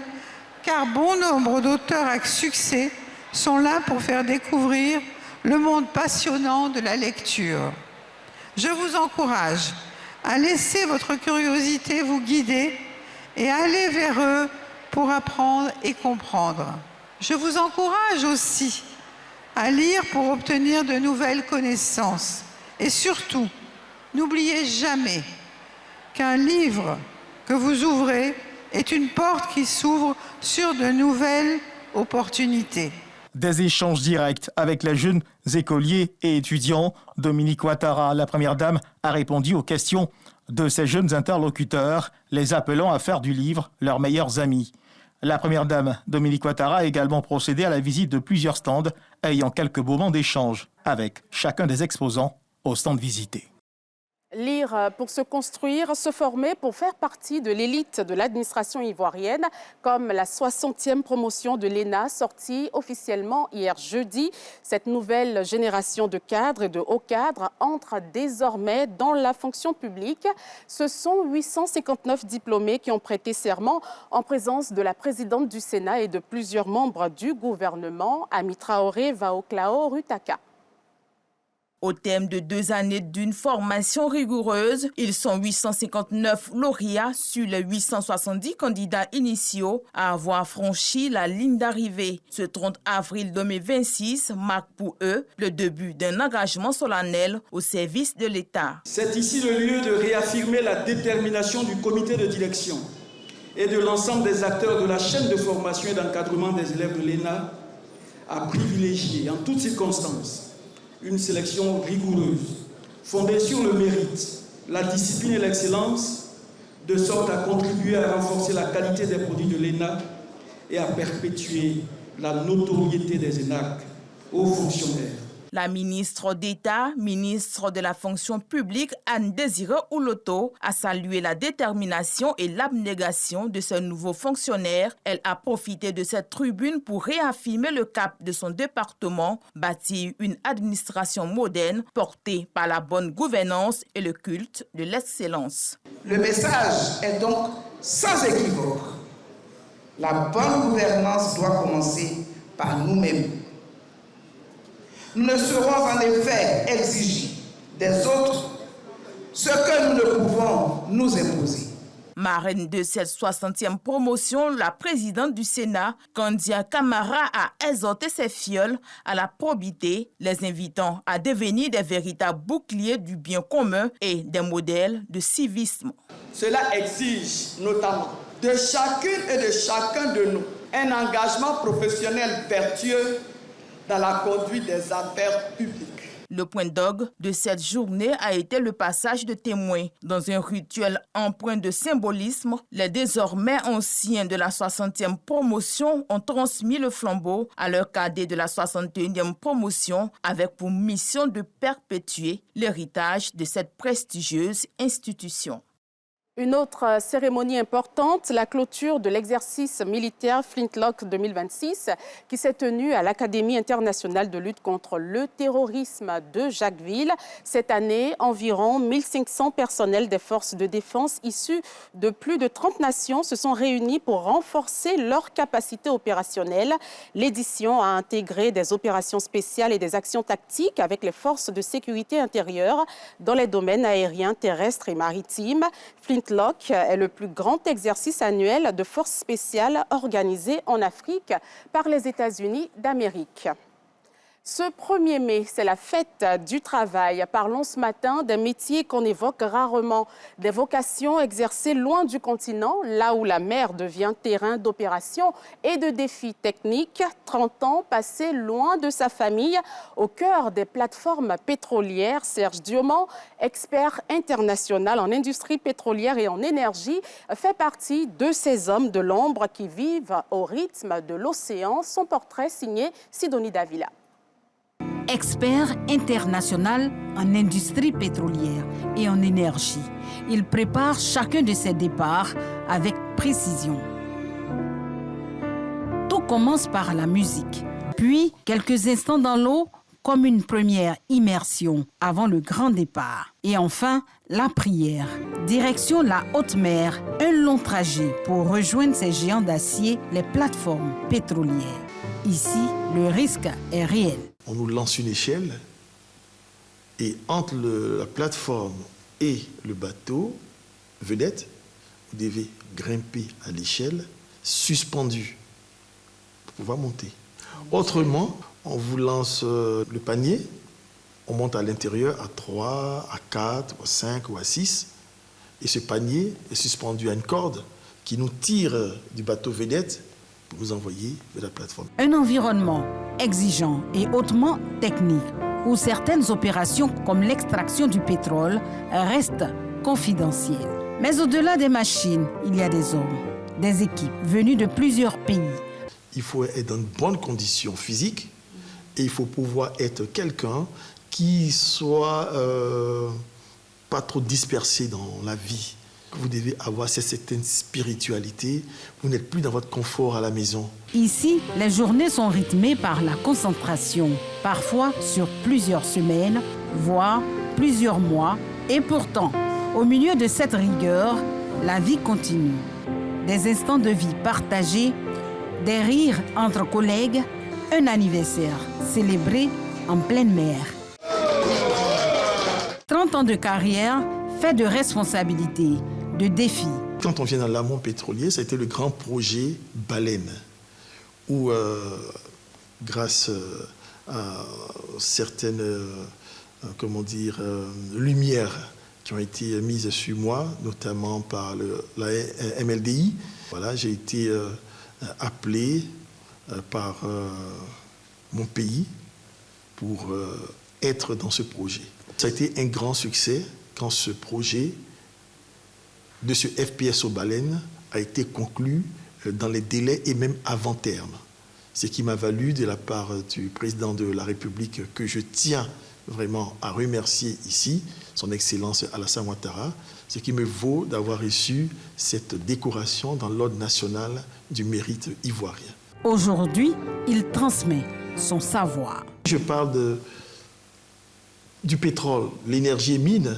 car bon nombre d'auteurs à succès sont là pour faire découvrir le monde passionnant de la lecture. Je vous encourage à laisser votre curiosité vous guider et à aller vers eux pour apprendre et comprendre. Je vous encourage aussi à lire pour obtenir de nouvelles connaissances. Et surtout, n'oubliez jamais qu'un livre que vous ouvrez est une porte qui s'ouvre sur de nouvelles opportunités. Des échanges directs avec les jeunes écoliers et étudiants. Dominique Ouattara, la première dame, a répondu aux questions de ces jeunes interlocuteurs, les appelant à faire du livre leurs meilleurs amis. La première dame, Dominique Ouattara, a également procédé à la visite de plusieurs stands, ayant quelques moments d'échange avec chacun des exposants au stand visité. Lire pour se construire, se former pour faire partie de l'élite de l'administration ivoirienne, comme la 60e promotion de l'ENA sortie officiellement hier jeudi. Cette nouvelle génération de cadres et de hauts cadres entre désormais dans la fonction publique. Ce sont 859 diplômés qui ont prêté serment en présence de la présidente du Sénat et de plusieurs membres du gouvernement, Ami Traoré Vaoklao Rutaka. Au terme de 2 années d'une formation rigoureuse, ils sont 859 lauréats sur les 870 candidats initiaux à avoir franchi la ligne d'arrivée. Ce 30 avril 2026 marque pour eux le début d'un engagement solennel au service de l'État. C'est ici le lieu de réaffirmer la détermination du comité de direction et de l'ensemble des acteurs de la chaîne de formation et d'encadrement des élèves de l'ENA à privilégier en toutes circonstances une sélection rigoureuse, fondée sur le mérite, la discipline et l'excellence, de sorte à contribuer à renforcer la qualité des produits de l'ENA et à perpétuer la notoriété des ENAC aux fonctionnaires. La ministre d'État, ministre de la fonction publique, Anne-Désirée Ouloto, a salué la détermination et l'abnégation de ce nouveau fonctionnaire. Elle a profité de cette tribune pour réaffirmer le cap de son département, bâtir une administration moderne portée par la bonne gouvernance et le culte de l'excellence. Le message est donc sans équivoque. La bonne gouvernance doit commencer par nous-mêmes. Nous ne serons en effet exiger des autres ce que nous ne pouvons nous imposer. Marraine de cette 60e promotion, la présidente du Sénat, Kandia Camara, a exhorté ses filleuls à la probité, les invitant à devenir des véritables boucliers du bien commun et des modèles de civisme. Cela exige notamment de chacune et de chacun de nous un engagement professionnel vertueux dans la conduite des affaires publiques. Le point d'orgue de cette journée a été le passage de témoins. Dans un rituel empreint de symbolisme, les désormais anciens de la 60e promotion ont transmis le flambeau à leurs cadets de la 61e promotion avec pour mission de perpétuer l'héritage de cette prestigieuse institution. Une autre cérémonie importante, la clôture de l'exercice militaire Flintlock 2026 qui s'est tenue à l'Académie internationale de lutte contre le terrorisme de Jacquesville. Cette année, environ 1500 personnels des forces de défense issus de plus de 30 nations se sont réunis pour renforcer leurs capacités opérationnelles. L'édition a intégré des opérations spéciales et des actions tactiques avec les forces de sécurité intérieure dans les domaines aériens, terrestres et maritimes. Flintlock est le plus grand exercice annuel de forces spéciales organisé en Afrique par les États-Unis d'Amérique. Ce 1er mai, c'est la fête du travail. Parlons ce matin des métiers qu'on évoque rarement, des vocations exercées loin du continent, là où la mer devient terrain d'opération et de défis techniques. 30 ans passés loin de sa famille, au cœur des plateformes pétrolières. Serge Diomand, expert international en industrie pétrolière et en énergie, fait partie de ces hommes de l'ombre qui vivent au rythme de l'océan. Son portrait signé Sidonie Davila. Expert international en industrie pétrolière et en énergie, il prépare chacun de ses départs avec précision. Tout commence par la musique, puis quelques instants dans l'eau comme une première immersion avant le grand départ. Et enfin, la prière. Direction la haute mer, un long trajet pour rejoindre ces géants d'acier, les plateformes pétrolières. Ici, le risque est réel. On nous lance une échelle et entre la plateforme et le bateau vedette, vous devez grimper à l'échelle, suspendu, pour pouvoir monter. Autrement, on vous lance le panier, on monte à l'intérieur à 3, à 4, à 5 ou à 6, et ce panier est suspendu à une corde qui nous tire du bateau vedette pour nous envoyer vers la plateforme. Un environnement exigeant et hautement technique, où certaines opérations comme l'extraction du pétrole restent confidentielles. Mais au-delà des machines, il y a des hommes, des équipes venues de plusieurs pays. Il faut être dans de bonnes conditions physiques et il faut pouvoir être quelqu'un qui soit pas trop dispersé dans la vie. Vous devez avoir cette certaine spiritualité. Vous n'êtes plus dans votre confort à la maison. Ici, les journées sont rythmées par la concentration, parfois sur plusieurs semaines, voire plusieurs mois. Et pourtant, au milieu de cette rigueur, la vie continue. Des instants de vie partagés, des rires entre collègues, un anniversaire célébré en pleine mer. 30 ans de carrière, fait de responsabilités, de défis. Quand on vient dans l'amont pétrolier, ça a été le grand projet Baleine, où grâce à certaines lumières qui ont été mises sur moi, notamment par la MLDI, voilà, j'ai été appelé par mon pays pour être dans ce projet. Ça a été un grand succès quand ce projet de ce FPSO Baleine a été conclu dans les délais et même avant terme. Ce qui m'a valu de la part du président de la République, que je tiens vraiment à remercier ici, son Excellence Alassane Ouattara, ce qui me vaut d'avoir reçu cette décoration dans l'ordre national du mérite ivoirien. Aujourd'hui, il transmet son savoir. Je parle du pétrole, l'énergie et mine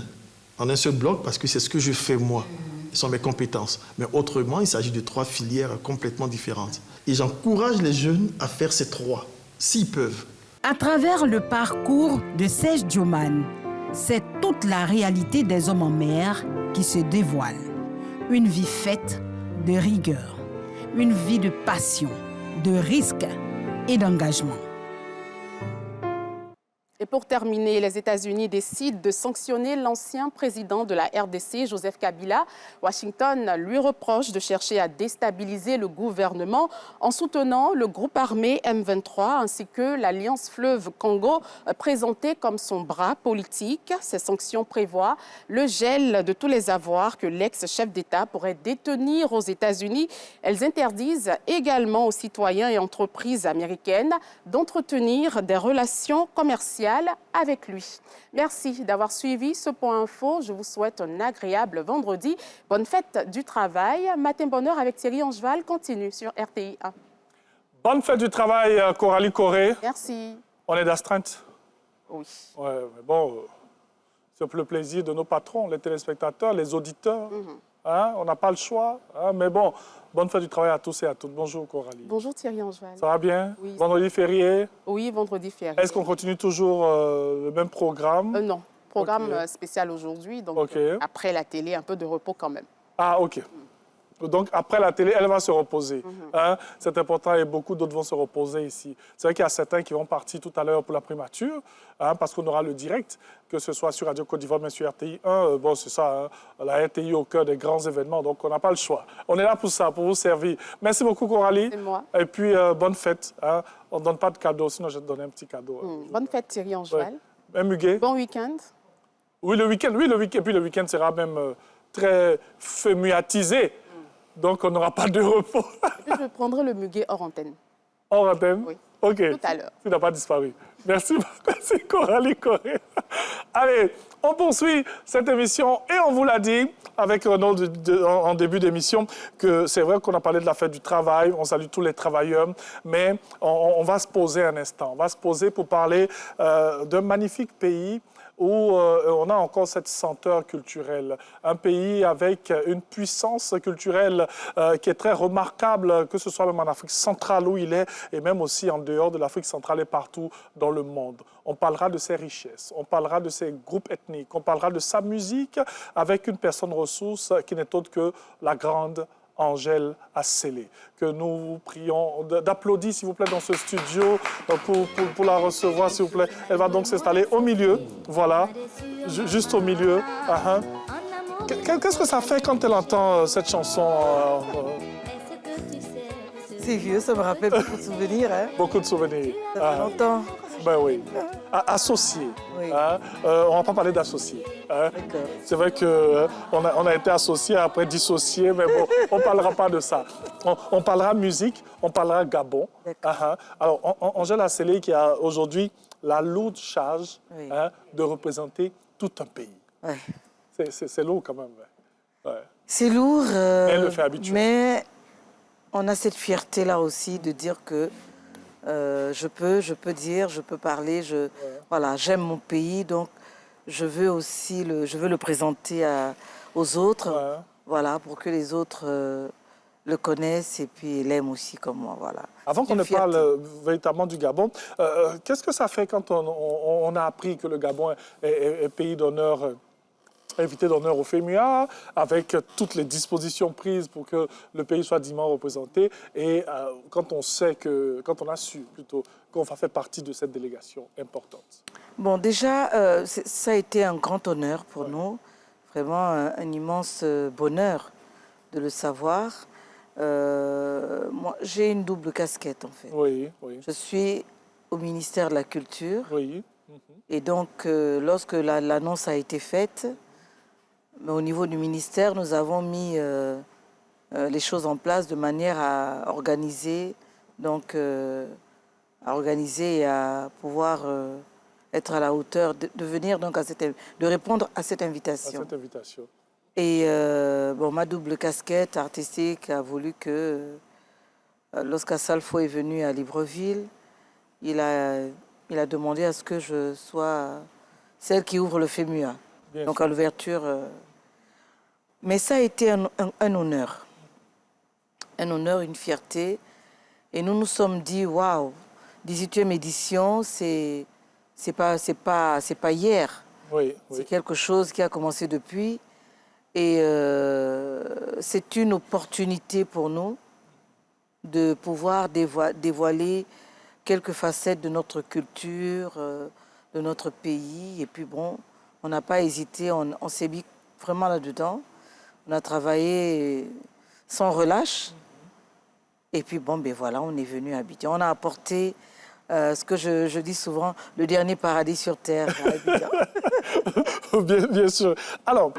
en un seul bloc parce que c'est ce que je fais moi. Ce sont mes compétences. Mais autrement, il s'agit de 3 filières complètement différentes. Et j'encourage les jeunes à faire ces 3, s'ils peuvent. À travers le parcours de Serge Dioman, c'est toute la réalité des hommes en mer qui se dévoile. Une vie faite de rigueur, une vie de passion, de risque et d'engagement. Et pour terminer, les États-Unis décident de sanctionner l'ancien président de la RDC, Joseph Kabila. Washington lui reproche de chercher à déstabiliser le gouvernement en soutenant le groupe armé M23 ainsi que l'Alliance Fleuve Congo présentée comme son bras politique. Ces sanctions prévoient le gel de tous les avoirs que l'ex-chef d'État pourrait détenir aux États-Unis. Elles interdisent également aux citoyens et entreprises américaines d'entretenir des relations commerciales avec lui. Merci d'avoir suivi ce point info. Je vous souhaite un agréable vendredi. Bonne fête du travail. Matin Bonheur avec Thierry Angeval continue sur RTI 1. Bonne fête du travail, Coralie Corré. Merci. On est d'astreinte? Oui. Ouais, mais bon, c'est pour le plaisir de nos patrons, les téléspectateurs, les auditeurs. Hein, on n'a pas le choix. Hein, mais bon, bonne fête du travail à tous et à toutes. Bonjour Coralie. Bonjour Thierry Angeval. Ça va bien? Oui. Vendredi férié? Oui, vendredi férié. Est-ce qu'on continue toujours le même programme? Non, programme spécial aujourd'hui, donc après la télé, un peu de repos quand même. Ah, ok. Donc, après la télé, elle va se reposer. Hein? C'est important et beaucoup d'autres vont se reposer ici. C'est vrai qu'il y a certains qui vont partir tout à l'heure pour la primature, hein, parce qu'on aura le direct, que ce soit sur Radio Côte d'Ivoire, mais sur RTI 1. Bon, c'est ça, hein, la RTI au cœur des grands événements, donc on n'a pas le choix. On est là pour ça, pour vous servir. Merci beaucoup, Coralie. C'est moi. Et puis, bonne fête. Hein? On ne donne pas de cadeau, sinon je vais te donner un petit cadeau. Bonne fête, Thierry Angeval. Ouais. Un muguet. Bon week-end. Oui, le week-end. Et puis le week-end sera même très fémuatisé. Donc, on n'aura pas de repos. Et puis, je prendrai le muguet hors antenne. Hors antenne? Oui. OK. Tout à l'heure. Tu n'as pas disparu. Merci beaucoup, c'est Coralie Corée. Allez, on poursuit cette émission et on vous l'a dit avec Renaud en début d'émission que c'est vrai qu'on a parlé de la fête du travail, on salue tous les travailleurs, mais on va se poser un instant. On va se poser pour parler d'un magnifique pays où on a encore cette senteur culturelle. Un pays avec une puissance culturelle qui est très remarquable, que ce soit même en Afrique centrale où il est, et même aussi en dehors de l'Afrique centrale et partout dans le monde. On parlera de ses richesses, on parlera de ses groupes ethniques, on parlera de sa musique avec une personne ressource qui n'est autre que la grande Angèle Asselé, que nous vous prions d'applaudir, s'il vous plaît, dans ce studio pour la recevoir, s'il vous plaît. Elle va donc s'installer au milieu, voilà, juste au milieu. Qu'est-ce que ça fait quand elle entend cette chanson C'est vieux, ça me rappelle beaucoup de souvenirs. Hein? Beaucoup de souvenirs. Ça fait longtemps. Ben oui. Associé. Oui. On va pas parler d'associé. C'est vrai qu'on a été associés, après dissociés, mais bon, on ne parlera pas de ça. On parlera musique, on parlera Gabon. Alors, Angèle Asselé qui a aujourd'hui la lourde charge de représenter tout un pays. Ouais. C'est lourd quand même. Ouais. C'est lourd, elle le fait habituellement. Mais on a cette fierté-là aussi de dire que je peux dire, je peux parler, voilà, j'aime mon pays, donc je veux aussi le présenter aux autres, voilà, pour que les autres le connaissent et puis l'aiment aussi comme moi, voilà. Avant qu'on ne parle véritablement du Gabon, qu'est-ce que ça fait quand on a appris que le Gabon est pays d'honneur, invité d'honneur au FEMUA, avec toutes les dispositions prises pour que le pays soit dignement représenté, et quand on a su plutôt qu'on va faire partie de cette délégation importante? Bon, déjà, ça a été un grand honneur pour nous, vraiment un immense bonheur de le savoir. Moi, j'ai une double casquette, en fait. Oui. Je suis au ministère de la Culture. Oui. Et donc, lorsque l'annonce a été faite, mais au niveau du ministère, nous avons mis les choses en place de manière à organiser, et à pouvoir être à la hauteur de venir donc de répondre à cette invitation. Et ma double casquette artistique a voulu que lorsqu'Assalfo est venu à Libreville, il a demandé à ce que je sois celle qui ouvre le FEMUA, donc à l'ouverture. Mais ça a été un honneur. Un honneur, une fierté. Et nous nous sommes dit, waouh, 18e édition, c'est pas hier. Oui. C'est quelque chose qui a commencé depuis. Et c'est une opportunité pour nous de pouvoir dévoiler quelques facettes de notre culture, de notre pays. Et puis bon, on n'a pas hésité, on s'est mis vraiment là-dedans. On a travaillé sans relâche. Et puis, voilà, on est venu à Abidjan. On a apporté ce que je dis souvent, le dernier paradis sur Terre à Abidjan. Bien sûr. Alors,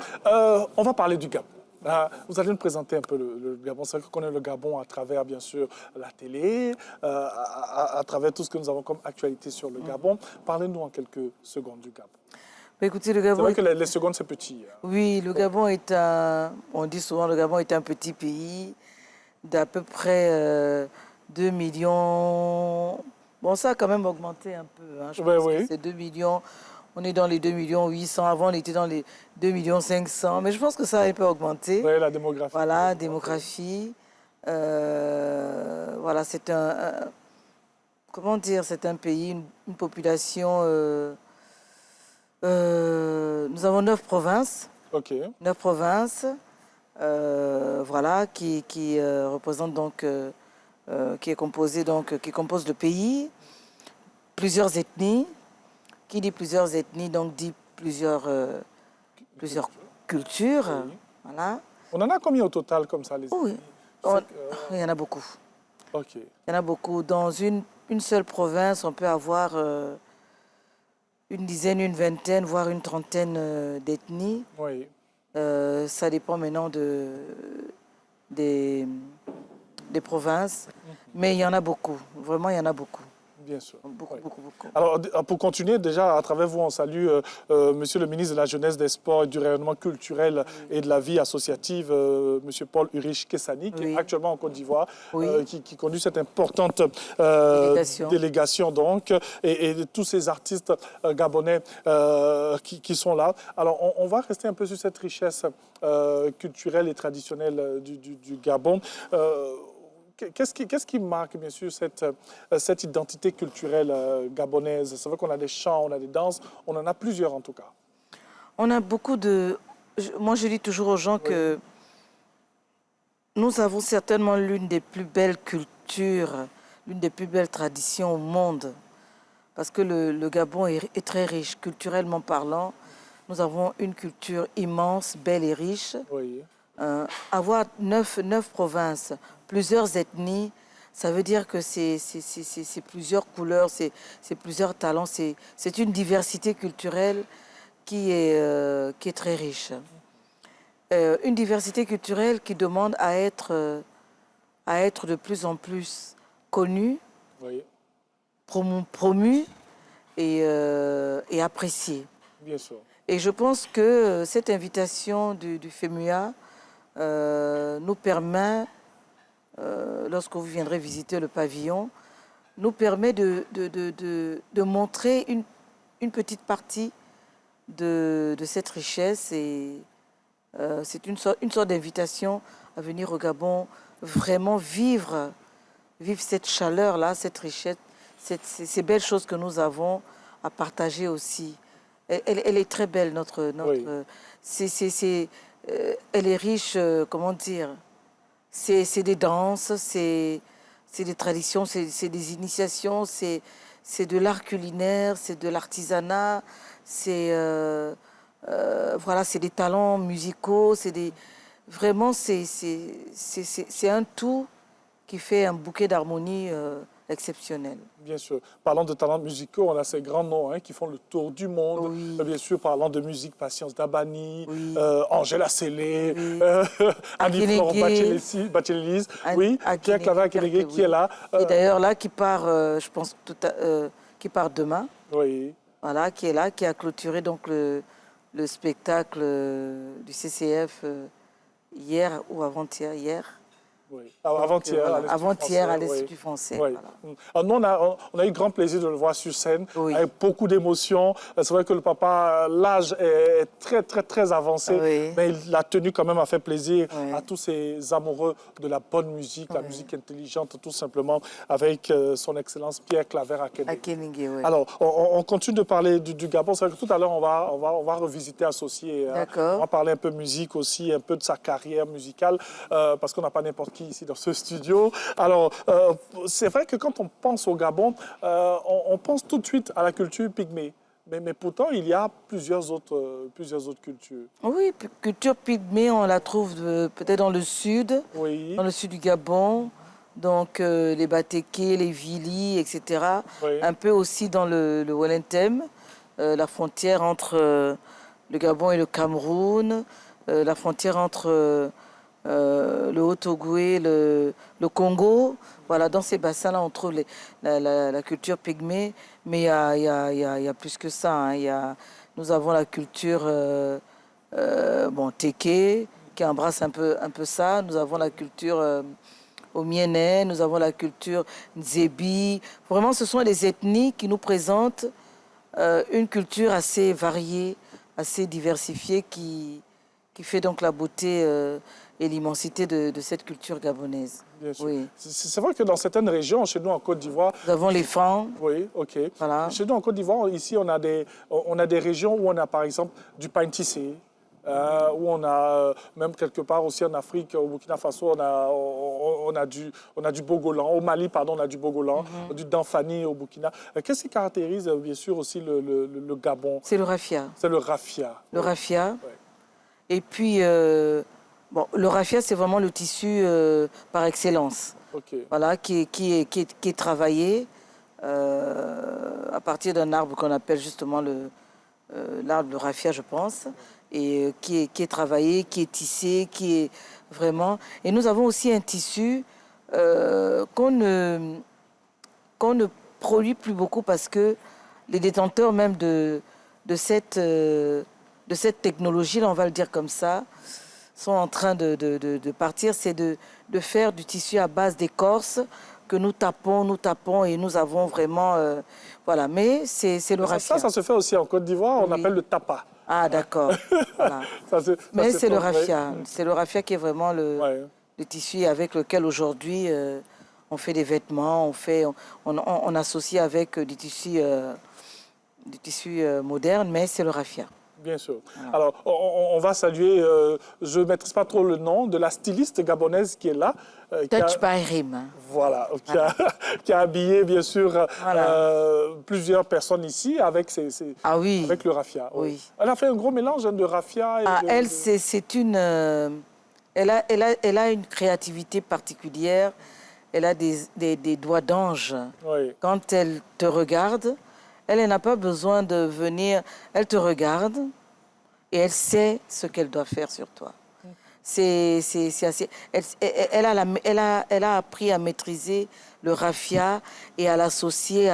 on va parler du Gabon. Vous allez nous présenter un peu le Gabon. C'est vrai qu'on connaît le Gabon à travers, bien sûr, la télé, à travers tout ce que nous avons comme actualité sur le Gabon. Parlez-nous en quelques secondes du Gabon. Écoutez, le Gabon... C'est vrai que les secondes, c'est petit. Oui, le Gabon est on dit souvent le Gabon est un petit pays d'à peu près 2 millions... Bon, ça a quand même augmenté un peu. Hein. Je pense que c'est 2 millions... On est dans les 2 millions 800. Avant, on était dans les 2 millions 500. Mais je pense que ça a un peu augmenté. Oui, la démographie. Voilà, la démographie. Voilà, c'est comment dire, c'est un pays, une population... nous avons 9 provinces. OK. 9 provinces, voilà, qui représentent donc, qui composent le pays. Plusieurs ethnies. Qui dit plusieurs ethnies, donc dit plusieurs cultures. Oui. Voilà. On en a combien au total comme ça, les ethnies? Il y en a beaucoup. OK. Il y en a beaucoup. Dans une seule province, on peut avoir une dizaine, une vingtaine, voire une trentaine d'ethnies. Oui. Ça dépend maintenant des provinces. Mais il y en a beaucoup. Vraiment, il y en a beaucoup. Bien sûr. Beaucoup. Alors, pour continuer, déjà, à travers vous, on salue Monsieur le ministre de la Jeunesse, des Sports et du rayonnement culturel et de la vie associative, Monsieur Paul Ulrich Kessani, qui est actuellement en Côte d'Ivoire, qui conduit cette importante délégation donc, et tous ces artistes gabonais qui sont là. Alors, on va rester un peu sur cette richesse culturelle et traditionnelle du Gabon. Qu'est-ce qui marque, bien sûr, cette identité culturelle gabonaise? C'est vrai qu'on a des chants, on a des danses, on en a plusieurs en tout cas. On a beaucoup de... Moi, je dis toujours aux gens que nous avons certainement l'une des plus belles cultures, l'une des plus belles traditions au monde. Parce que le Gabon est très riche, culturellement parlant. Nous avons une culture immense, belle et riche. Oui. Avoir 9 provinces, plusieurs ethnies, ça veut dire que c'est plusieurs couleurs, c'est plusieurs talents, c'est une diversité culturelle qui est très riche. Une diversité culturelle qui demande à être de plus en plus connue, promue et appréciée. Bien sûr. Et je pense que cette invitation du FEMUA nous permet, lorsque vous viendrez visiter le pavillon, nous permet de montrer une petite partie de cette richesse. Et c'est une sorte d'invitation à venir au Gabon, vraiment vivre cette chaleur-là, cette richesse, ces belles choses que nous avons à partager aussi. Elle est très belle, elle est riche, comment dire, c'est des danses, c'est des traditions, c'est des initiations, c'est de l'art culinaire, c'est de l'artisanat, voilà, c'est des talents musicaux, vraiment c'est un tout qui fait un bouquet d'harmonie exceptionnel. Bien sûr. Parlant de talents musicaux, on a ces grands noms qui font le tour du monde. Oui. Bien sûr, parlant de musique, Patience Dabani, Angela Sélé, Annie-Florent Bachelise, Pierre Claver Akélégué qui est là. Et d'ailleurs là, qui part, je pense, qui part demain. Oui. Voilà, qui est là, qui a clôturé donc le spectacle du CCF hier ou avant-hier, hier. Oui. Avant-hier à l'Institut français. Oui. Voilà. Nous, on a eu grand plaisir de le voir sur scène, avec beaucoup d'émotions. C'est vrai que le papa, l'âge est très, très, très avancé, mais il a tenu quand même à faire plaisir à tous ces amoureux de la bonne musique, la musique intelligente, tout simplement, avec son Excellence Pierre Claver Akélégué. Alors, on continue de parler du Gabon. C'est vrai que tout à l'heure, on va revisiter Associé. On va parler un peu musique aussi, un peu de sa carrière musicale, parce qu'on n'a pas n'importe qui ici dans ce studio. Alors, c'est vrai que quand on pense au Gabon, on pense tout de suite à la culture pygmée. Mais pourtant, il y a plusieurs autres cultures. Oui, culture pygmée, on la trouve peut-être dans le sud, dans le sud du Gabon. Donc, les Batéké, les Vili, etc. Un peu aussi dans le Welentem, la frontière entre le Gabon et le Cameroun, la frontière entre... le Haut-Ogooué, le Congo, voilà, dans ces bassins-là, on trouve la culture pygmée, mais il y a plus que ça. Nous avons la culture Téké, qui embrasse un peu ça. Nous avons la culture Omiéné, nous avons la culture Nzébi. Vraiment, ce sont des ethnies qui nous présentent une culture assez variée, assez diversifiée, qui fait donc la beauté et l'immensité de cette culture gabonaise. Bien sûr. Oui. C'est vrai que dans certaines régions, chez nous en Côte d'Ivoire... Nous avons les Fans. Oui, OK. Voilà. Chez nous en Côte d'Ivoire, ici, on a des régions où on a par exemple du pain tissé, où on a, même quelque part aussi en Afrique, au Burkina Faso, on a du Bogolan. Au Mali, pardon, on a du Bogolan, du Danfani au Burkina. Qu'est-ce qui caractérise bien sûr aussi le Gabon? C'est le raffia. C'est le raffia. Le raffia. Ouais. Et puis, le raffia, c'est vraiment le tissu par excellence. Okay. Voilà, qui est travaillé à partir d'un arbre qu'on appelle justement l'arbre de raffia, je pense, et qui est travaillé, qui est tissé, qui est vraiment... Et nous avons aussi un tissu qu'on ne produit plus beaucoup parce que les détenteurs même de cette technologie, là, on va le dire comme ça, sont en train de partir. C'est de faire du tissu à base d'écorce que nous tapons et nous avons vraiment... voilà, mais c'est le raffia. Ça se fait aussi en Côte d'Ivoire, on appelle le tapa. Ah, d'accord. Voilà. Mais c'est le raffia. C'est le raffia qui est vraiment le tissu avec lequel aujourd'hui on fait des vêtements, on associe avec du tissu moderne, mais c'est le raffia. Bien sûr. Voilà. Alors, on va saluer, je ne maîtrise pas trop le nom, de la styliste gabonaise qui est là. Touch by Rim. Voilà, qui a habillé, bien sûr, plusieurs personnes ici avec, avec le raffia. Oui. Elle a fait un gros mélange de raffia et elle, c'est une... elle a une créativité particulière. Elle a des doigts d'ange. Oui. Quand elle te regarde... Elle n'a pas besoin de venir, elle te regarde et elle sait ce qu'elle doit faire sur toi. C'est assez, elle a appris à maîtriser le raffia et à l'associer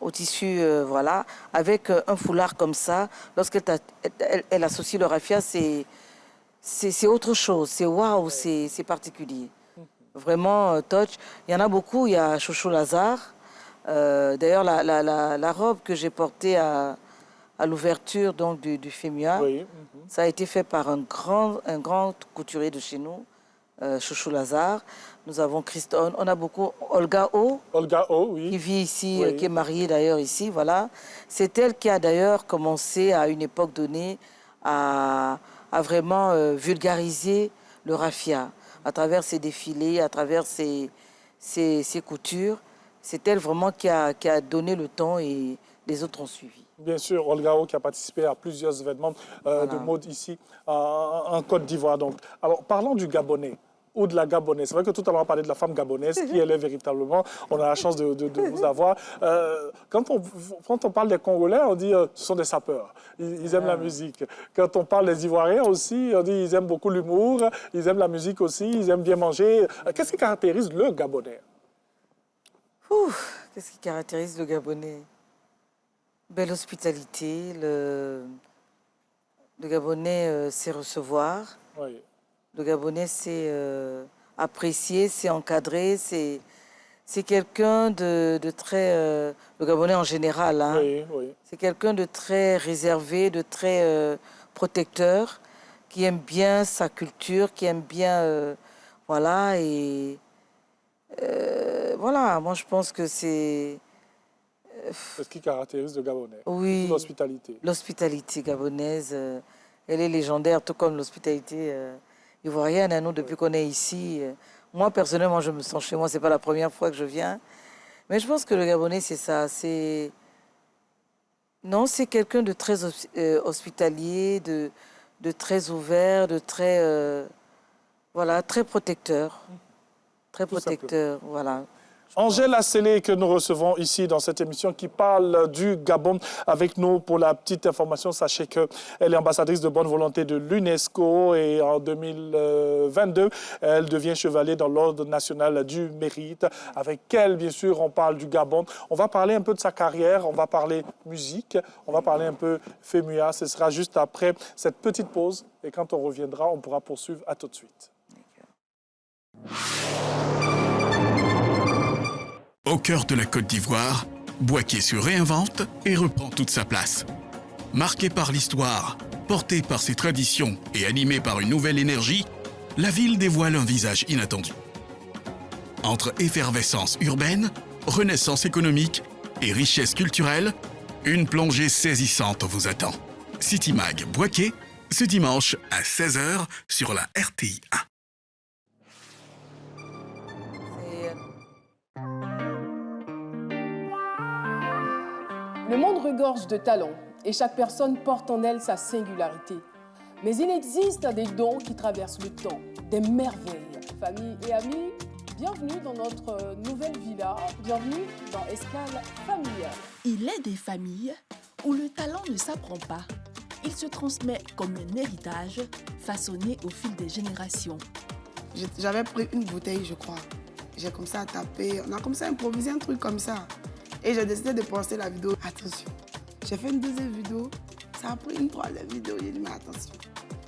au tissu, voilà, avec un foulard comme ça. Lorsqu'elle associe le raffia, c'est autre chose, c'est waouh, c'est particulier. Vraiment, touch. Il y en a beaucoup, il y a Chocho Lazare. D'ailleurs, la robe que j'ai portée à l'ouverture du FEMUA, ça a été fait par un grand couturier de chez nous, Chocho Lazare. Nous avons Christophe, on a beaucoup Olga O, oui. Qui vit ici, qui est mariée d'ailleurs ici, voilà. C'est elle qui a d'ailleurs commencé à une époque donnée à vraiment vulgariser le raffia à travers ses défilés, à travers ses coutures. C'est elle vraiment qui a donné le temps et les autres ont suivi. Bien sûr, Olga O qui a participé à plusieurs événements de mode ici en Côte d'Ivoire. Alors, parlons du Gabonais ou de la Gabonaise. C'est vrai que tout à l'heure on parlait de la femme gabonaise, qui elle est véritablement. On a la chance de vous avoir. Quand on parle des Congolais, on dit ce sont des sapeurs. Ils aiment la musique. Quand on parle des Ivoiriens aussi, on dit ils aiment beaucoup l'humour, ils aiment la musique aussi, ils aiment bien manger. Qu'est-ce qui caractérise le Gabonais? Qu'est-ce qui caractérise le Gabonais? Belle hospitalité. Le Gabonais sait recevoir. Oui. Le Gabonais sait apprécier, sait encadrer. C'est quelqu'un de très... le Gabonais en général. Hein, oui. C'est quelqu'un de très réservé, de très protecteur, qui aime bien sa culture, qui aime bien... voilà, et... voilà, moi je pense que c'est... C'est ce qui caractérise le Gabonais. Oui. L'hospitalité. L'hospitalité gabonaise, elle est légendaire, tout comme l'hospitalité ivoirienne. Nous, depuis qu'on est ici, moi personnellement, je me sens chez moi. C'est pas la première fois que je viens, mais je pense que le Gabonais, c'est ça. C'est quelqu'un de très hospitalier, de très ouvert, de très voilà, très protecteur. Très protecteur, voilà. Angèle Assélé, que nous recevons ici dans cette émission, qui parle du Gabon avec nous. Pour la petite information, sachez qu'elle est ambassadrice de bonne volonté de l'UNESCO et en 2022, elle devient chevalier dans l'Ordre national du mérite. Avec elle, bien sûr, on parle du Gabon. On va parler un peu de sa carrière, on va parler musique, on va parler un peu FEMUA. Ce sera juste après cette petite pause. Et quand on reviendra, on pourra poursuivre. À tout de suite. Au cœur de la Côte d'Ivoire, Bouaké se réinvente et reprend toute sa place. Marquée par l'histoire, portée par ses traditions et animée par une nouvelle énergie, la ville dévoile un visage inattendu. Entre effervescence urbaine, renaissance économique et richesse culturelle, une plongée saisissante vous attend. City Mag Bouaké, ce dimanche à 16h sur la RTI 1. Le monde regorge de talents et chaque personne porte en elle sa singularité. Mais il existe des dons qui traversent le temps, des merveilles. Famille et amis, bienvenue dans notre nouvelle villa, bienvenue dans Escale familiale. Il est des familles où le talent ne s'apprend pas. Il se transmet comme un héritage façonné au fil des générations. J'avais pris une bouteille, je crois. j'ai commencé à taper, on a commencé à improviser un truc comme ça. Et j'ai décidé de poster la vidéo. Attention, j'ai fait une deuxième vidéo, ça a pris une troisième vidéo, j'ai dit mais attention,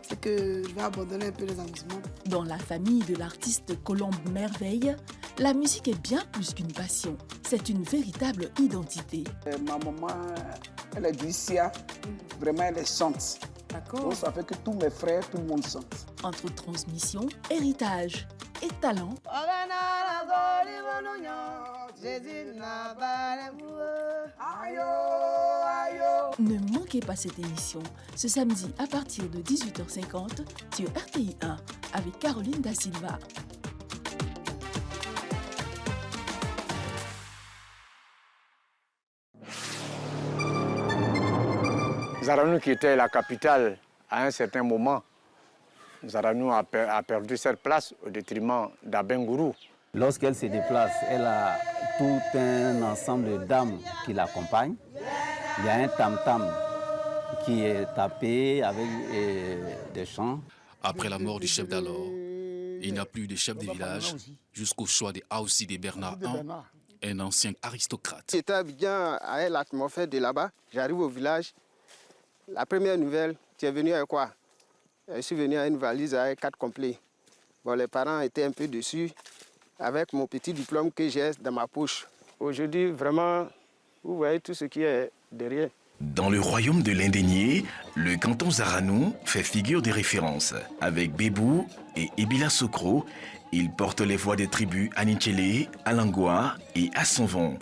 c'est que je vais abandonner un peu les amusements. Dans la famille de l'artiste Colombe Merveille, la musique est bien plus qu'une passion, c'est une véritable identité. Ma maman, elle est du Sia, vraiment elle chante. D'accord. Donc ça fait que tous mes frères, tout le monde chante. Entre transmission, héritage et talent, ne manquez pas cette émission ce samedi à partir de 18h50 sur RTI 1 avec Caroline Da Silva. Zaranou, qui était la capitale à un certain moment, Zaranou a perdu cette place au détriment d'Abengourou. Lorsqu'elle se déplace, elle a tout un ensemble de dames qui l'accompagnent. Il y a un tam-tam qui est tapé avec des chants. Après la mort du chef d'alors, il n'y a plus de chef de village jusqu'au choix des Aoussi des Bernard I, un ancien aristocrate. J'étais bien à l'atmosphère de là-bas. J'arrive au village. La première nouvelle, tu es venu avec quoi? Je suis venu avec une valise avec 4 complets. Bon, les parents étaient un peu dessus avec mon petit diplôme que j'ai dans ma poche. Aujourd'hui, vraiment, vous voyez tout ce qui est derrière. Dans le royaume de l'Indénié, le canton Zaranou fait figure de référence. Avec Bébou et Ebila Sokro, il porte les voix des tribus Anichele, Alangwa et Assanvon.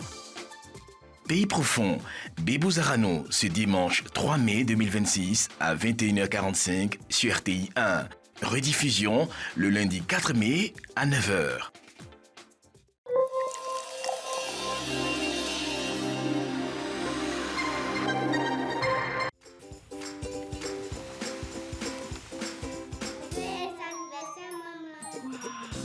Pays profond, Bébou Zarano, ce dimanche 3 mai 2026 à 21h45 sur RTI 1. Rediffusion le lundi 4 mai à 9h.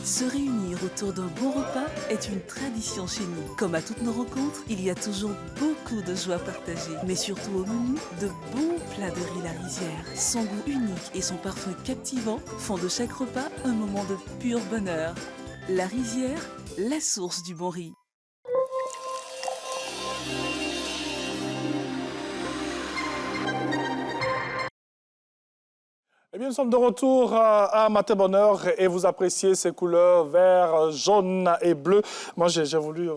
Se réunir autour d'un bon repas est une tradition chez nous. Comme à toutes nos rencontres, il y a toujours beaucoup de joie partagée. Mais surtout au menu, de bons plats de riz La Rizière. Son goût unique et son parfum captivant font de chaque repas un moment de pur bonheur. La Rizière, la source du bon riz. Eh bien, nous sommes de retour à Matin Bonheur et vous appréciez ces couleurs vert, jaune et bleu. Moi, j'ai voulu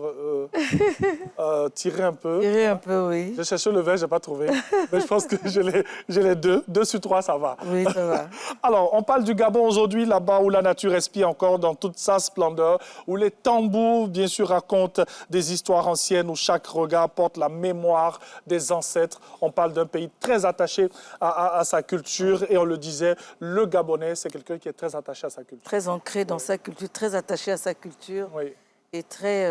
tirer un peu. Tirer un peu, oui. J'ai cherché le vert, je n'ai pas trouvé. Mais je pense que j'ai les deux. 2 sur 3, ça va. Oui, ça va. Alors, on parle du Gabon aujourd'hui, là-bas où la nature respire encore dans toute sa splendeur, où les tambours, bien sûr, racontent des histoires anciennes, où chaque regard porte la mémoire des ancêtres. On parle d'un pays très attaché à sa culture et on le disait, le Gabonais, c'est quelqu'un qui est très attaché à sa culture. Très ancré dans sa culture, très attaché à sa culture. Oui. Et très,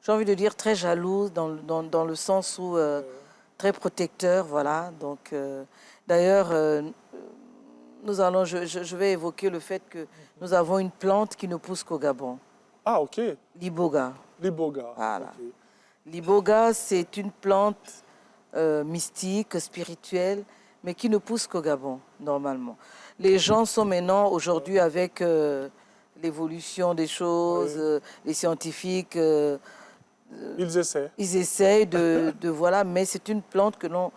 j'ai envie de dire, très jaloux dans le sens où très protecteur, voilà. Donc, d'ailleurs, je vais évoquer le fait que nous avons une plante qui ne pousse qu'au Gabon. Ah, ok. L'iboga. L'iboga. Voilà. Okay. L'iboga, c'est une plante mystique, spirituelle, mais qui ne pousse qu'au Gabon, normalement. Les gens sont maintenant, aujourd'hui, avec l'évolution des choses, les scientifiques... ils essaient. Ils essayent voilà, mais c'est une plante qu'on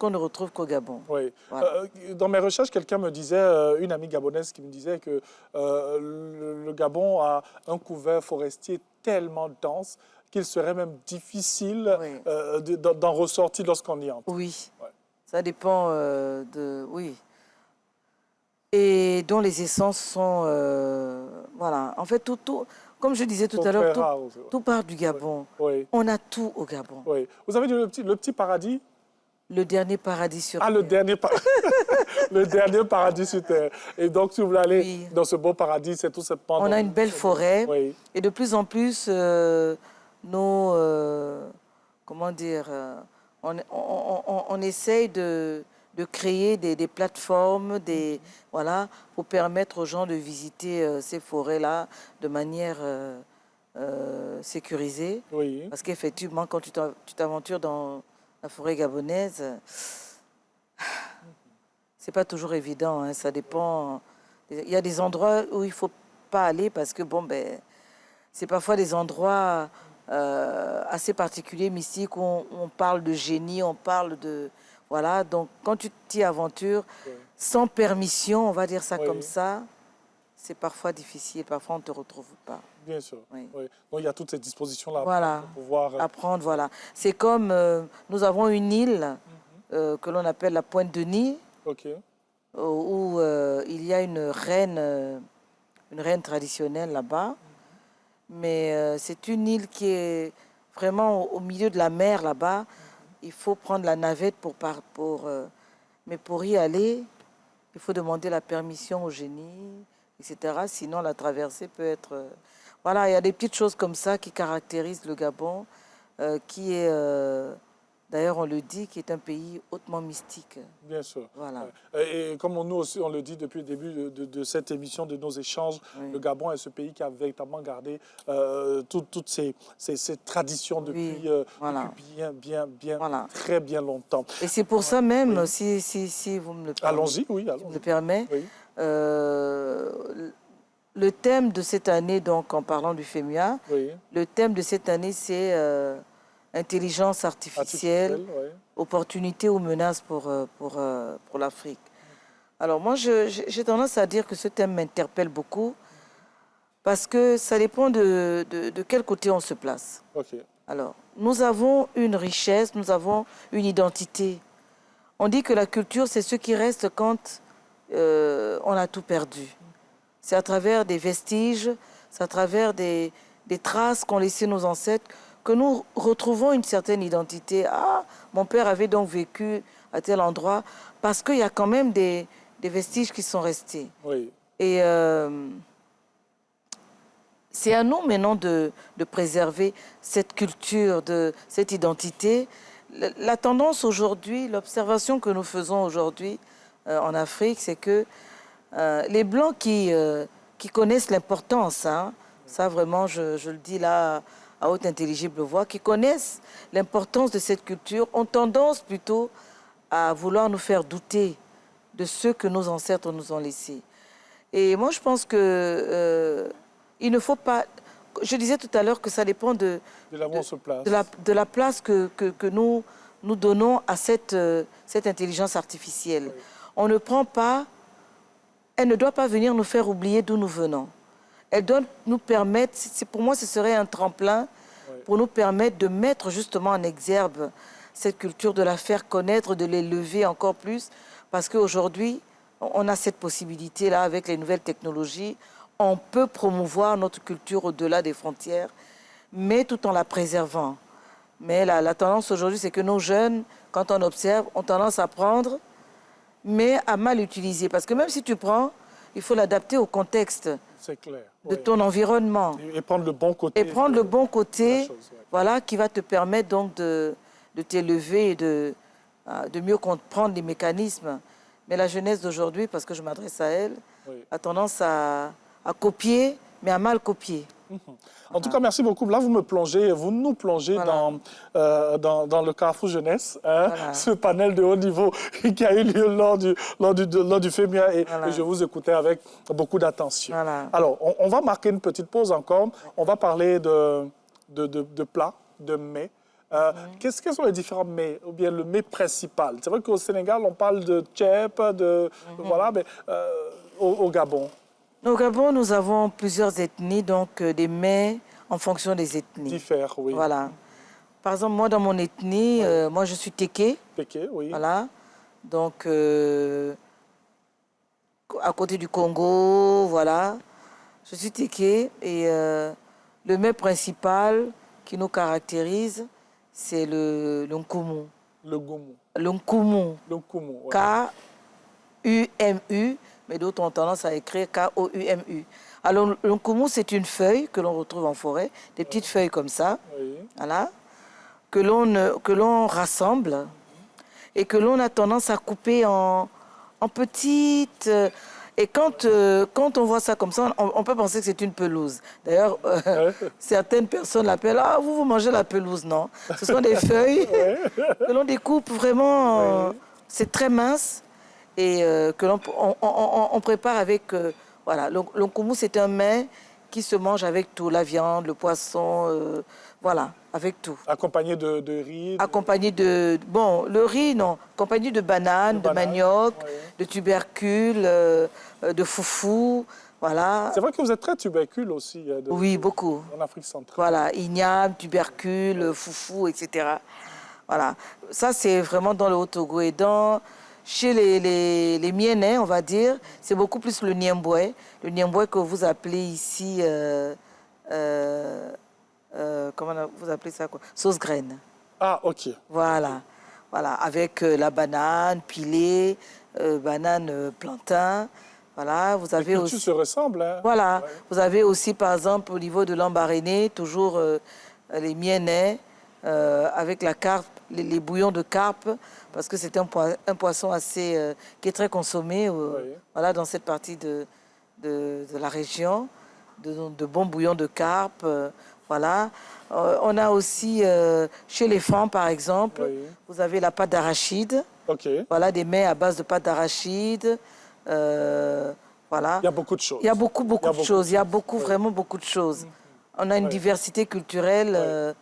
ne retrouve qu'au Gabon. Oui. Voilà. Dans mes recherches, quelqu'un me disait, une amie gabonaise qui me disait que le Gabon a un couvert forestier tellement dense qu'il serait même difficile d'en ressortir lorsqu'on y entre. Oui. Ouais. Ça dépend oui. Et dont les essences sont... voilà. En fait, tout, comme je disais tout à l'heure, tout part du Gabon. Oui. On a tout au Gabon. Oui. Vous avez dit le petit paradis? Le dernier paradis sur Terre. Ah, le dernier paradis sur Terre. Et donc, si vous voulez aller dans ce beau paradis, c'est tout ce pan. On a une belle forêt. Oui. Et de plus en plus, comment dire... on essaye de créer des plateformes voilà, pour permettre aux gens de visiter ces forêts-là de manière sécurisée. Oui. Parce qu'effectivement, quand tu t'aventures dans la forêt gabonaise, c'est pas toujours évident. Hein, ça dépend. Il y a des endroits où il faut pas aller parce que, c'est parfois des endroits assez particuliers, mystiques, où on parle de génie, on parle de... Voilà, donc quand tu t'y aventures, sans permission, on va dire ça comme ça, c'est parfois difficile, parfois on ne te retrouve pas. Bien sûr. Oui. Donc il y a toutes ces dispositions-là pour pouvoir apprendre. Voilà. C'est comme nous avons une île que l'on appelle la Pointe de Nid, où il y a une reine traditionnelle là-bas. Mais c'est une île qui est vraiment au milieu de la mer là-bas. Il faut prendre la navette mais pour y aller, il faut demander la permission au génie, etc. Sinon, la traversée peut être... Voilà, il y a des petites choses comme ça qui caractérisent le Gabon, qui est, d'ailleurs on le dit, qui est un pays hautement mystique. Bien sûr. Voilà. Et comme nous aussi, on le dit depuis le début de cette émission, de nos échanges, le Gabon est ce pays qui a véritablement gardé toutes ces traditions depuis très bien longtemps. Et c'est pour ça même, si vous me le permettez, allons-y, si me le permet, le thème de cette année, donc en parlant du FEMUA, le thème de cette année, c'est intelligence artificielle, opportunité ou menace pour l'Afrique. Alors moi, j'ai tendance à dire que ce thème m'interpelle beaucoup parce que ça dépend de quel côté on se place. Alors, nous avons une richesse, nous avons une identité. On dit que la culture, c'est ce qui reste quand on a tout perdu. C'est à travers des vestiges, c'est à travers des traces qu'ont laissées nos ancêtres que nous retrouvons une certaine identité. Ah, mon père avait donc vécu à tel endroit, parce qu'il y a quand même des vestiges qui sont restés. Et c'est à nous maintenant de préserver cette culture, cette identité. La tendance aujourd'hui, l'observation que nous faisons aujourd'hui en Afrique, c'est que les Blancs qui connaissent l'importance, ça vraiment je le dis là à haute intelligible voix, qui connaissent l'importance de cette culture, ont tendance plutôt à vouloir nous faire douter de ce que nos ancêtres nous ont laissé. Et moi je pense que il ne faut pas... Je disais tout à l'heure que ça dépend de la place que nous donnons à cette intelligence artificielle. On ne prend pas... Elle ne doit pas venir nous faire oublier d'où nous venons. Elle doit nous permettre, pour moi ce serait un tremplin pour nous permettre de mettre justement en exergue cette culture, de la faire connaître, de l'élever encore plus. Parce qu'aujourd'hui, on a cette possibilité-là avec les nouvelles technologies. On peut promouvoir notre culture au-delà des frontières, mais tout en la préservant. Mais la tendance aujourd'hui, c'est que nos jeunes, quand on observe, ont tendance à prendre, mais à mal utiliser. Parce que même si tu prends, il faut l'adapter au contexte de ton environnement. Et prendre le bon côté. Et prendre le bon côté, voilà, qui va te permettre donc de t'élever et de mieux comprendre les mécanismes. Mais la jeunesse d'aujourd'hui, parce que je m'adresse à elle, a tendance à copier, mais à mal copier. En tout cas, merci beaucoup. Là, vous nous plongez dans le Carrefour Jeunesse, ce panel de haut niveau qui a eu lieu lors du FEMUA et je vous écoutais avec beaucoup d'attention. Alors, on va marquer une petite pause encore. On va parler de plats, de mets. Quels sont les différents mets, ou bien le mets principal? C'est vrai qu'au Sénégal, on parle de tchèp, voilà, mais au Gabon. Au Gabon, nous avons plusieurs ethnies, donc des mets en fonction des ethnies. Diffèrent, oui. Voilà. Par exemple, moi, dans mon ethnie, moi, je suis Téké. Téké, oui. Voilà. Donc, à côté du Congo, voilà. Je suis Téké. Et le mets principal qui nous caractérise, c'est le nkumu. Le goumou. Le nkumu. Le nkumu, ouais. K-U-M-U. Mais d'autres ont tendance à écrire K-O-U-M-U. Alors, le nkumu, c'est une feuille que l'on retrouve en forêt, des petites feuilles comme ça, voilà, que l'on rassemble et que l'on a tendance à couper en petites... Et quand on voit ça comme ça, on peut penser que c'est une pelouse. D'ailleurs, certaines personnes l'appellent « Ah, vous mangez la pelouse ». Non, ce sont des feuilles que l'on découpe vraiment, c'est très mince. Et que on prépare avec Voilà, l'onkumu, c'est un mets qui se mange avec tout, la viande, le poisson, voilà, avec tout. Accompagné de riz? Accompagné de... Bon, le riz, non. Accompagné de bananes, de manioc, de tubercules, de foufou, voilà. C'est vrai que vous êtes très tubercule aussi. Oui, beaucoup. En Afrique centrale. Voilà, igname, tubercule, foufou, etc. Voilà. Ça, c'est vraiment dans le Haut-Togo. Et chez les Mienais, on va dire, c'est beaucoup plus le niemboué. Le niemboué que vous appelez ici... comment vous appelez ça, quoi? Sauce graine. Ah, ok. Voilà. Voilà, avec la banane pilée, banane plantain. Voilà, vous avez aussi... se ressemblent, hein? Voilà. Ouais. Vous avez aussi, par exemple, au niveau de l'embaréné, toujours les miennais, avec la carpe, les bouillons de carpe, parce que c'est un poisson assez qui est très consommé voilà, dans cette partie de la région, de bons bouillons de carpe. Voilà. On a aussi, chez les femmes, par exemple, vous avez la pâte d'arachide. Voilà, des mets à base de pâte d'arachide. Voilà. Il y a beaucoup de choses. Il y a beaucoup de choses. Il y a vraiment beaucoup de choses. On a une diversité culturelle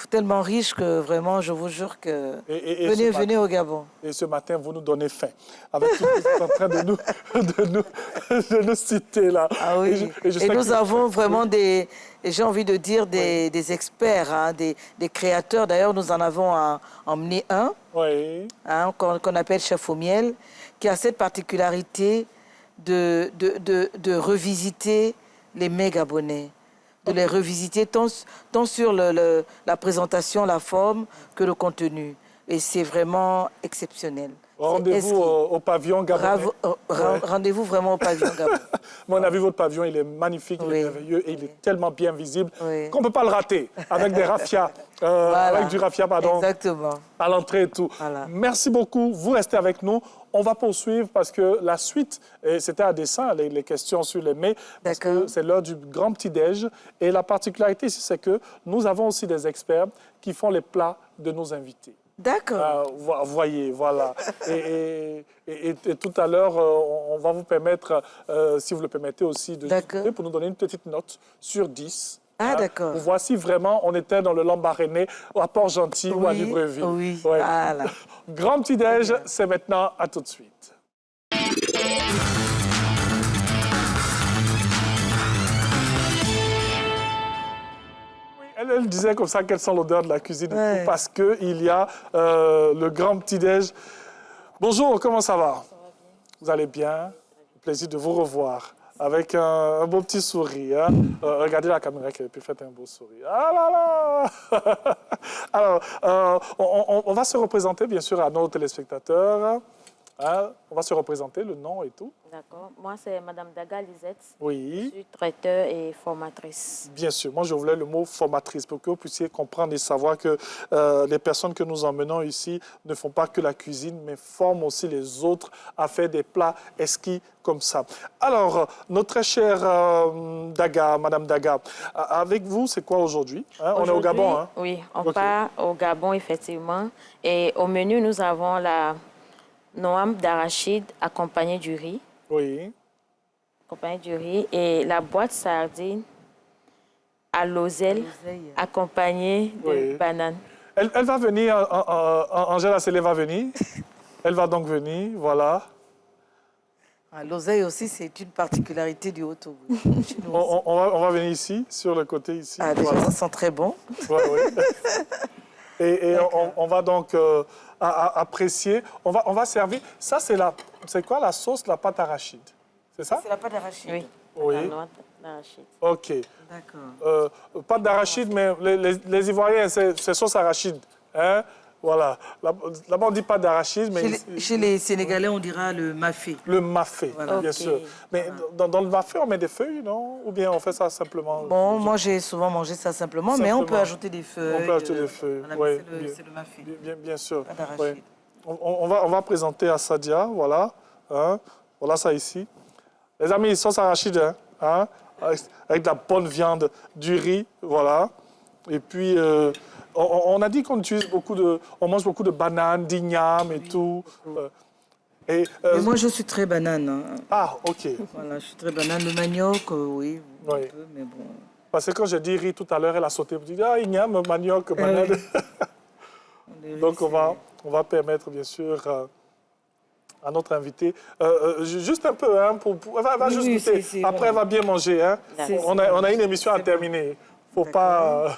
tellement riche que vraiment, je vous jure que... venez au Gabon. Et ce matin, vous nous donnez faim. Avec tout ce que vous êtes en train de nous citer là. Ah oui. Et nous avons vraiment j'ai envie de dire, des experts, hein, des créateurs. D'ailleurs, nous en avons emmené un, qu'on appelle Chef au miel, qui a cette particularité de revisiter les mets gabonais, de les revisiter tant sur la présentation, la forme, que le contenu. Et c'est vraiment exceptionnel. Rendez-vous au pavillon gabonais. Rendez-vous vraiment au pavillon gabonais. Moi, on a vu votre pavillon, il est magnifique, il est merveilleux et il est tellement bien visible qu'on ne peut pas le rater avec des raffias, avec du raffia, pardon. Exactement. À l'entrée et tout. Voilà. Merci beaucoup, vous restez avec nous. On va poursuivre parce que la suite, c'était à dessein, les questions sur les mets, parce que c'est l'heure du grand petit-déj. Et la particularité ici, c'est que nous avons aussi des experts qui font les plats de nos invités. D'accord. Voyez, voilà. et tout à l'heure, on va vous permettre, si vous le permettez aussi, de discuter pour nous donner une petite note sur 10. Ah, d'accord. Pour voir si vraiment on était dans le Lambaréné, à Port-Gentil ou à Libreville. Oui, voilà. Grand petit-déj, c'est maintenant. À tout de suite. Elle disait comme ça qu'elle sent l'odeur de la cuisine parce qu'il y a le grand petit-déj. Bonjour, comment ça va? Vous allez bien? Plaisir de vous revoir. Avec un beau petit sourire. Hein? Regardez la caméra qui a pu faire un beau sourire. Ah là là! Alors, on va se représenter, bien sûr, à nos téléspectateurs. Hein? On va se représenter, le nom et tout. D'accord. Moi, c'est Madame Daga Lisette. Oui. Je suis traiteur et formatrice. Bien sûr. Moi, je voulais le mot formatrice pour que vous puissiez comprendre et savoir que les personnes que nous emmenons ici ne font pas que la cuisine, mais forment aussi les autres à faire des plats exquis comme ça. Alors, notre très chère Daga, Madame Daga, avec vous, c'est quoi aujourd'hui? Hein? On est au Gabon, hein? Oui, on part au Gabon, effectivement. Et au menu, nous avons la noam d'arachide accompagnée du riz. Oui. Accompagnée du riz. Et la boîte sardine à l'oseille accompagnée de bananes. Elle va venir, Angèle Assélé va venir. Elle va donc venir, voilà. L'oseille aussi, c'est une particularité du Haut-Togo. on va venir ici, sur le côté ici. Ah, déjà, ça sent très bon. Ouais, oui. Et on va donc apprécier. On va servir. Ça, c'est quoi la sauce, la pâte arachide? C'est ça? C'est la pâte d'arachide. Oui. Oui. La noix d'arachide. OK. D'accord. Pâte d'arachide, mais les Ivoiriens, c'est sauce arachide. Hein? Voilà. Là-bas, on dit pâte d'arachide, mais... Chez les Sénégalais, on dira le mafé. Le mafé, voilà. Bien sûr. Mais dans le mafé, on met des feuilles, non? Ou bien on fait ça simplement? Bon, moi, j'ai souvent mangé ça simplement, mais on peut ajouter des feuilles. On peut ajouter des feuilles, oui. C'est le mafé. Bien sûr. Oui. On va présenter à Sadia, voilà. Hein? Voilà ça ici. Les amis, sauce arachide, hein? Avec de la bonne viande, du riz, voilà. Et puis... on a dit qu'on utilise on mange beaucoup de bananes, d'igname et tout. Et, moi, je suis très banane. Hein. Ah, OK. Voilà, je suis très banane. Le manioc, oui, un peu, mais bon. Parce que quand j'ai dit riz tout à l'heure, elle a sauté. Elle dit, ah, igname, manioc, banane. Donc, on va permettre, bien sûr, à notre invité, juste un peu, hein, elle va juste goûter. Après, elle va bien manger. Hein. On a une émission à terminer. Il ne faut pas...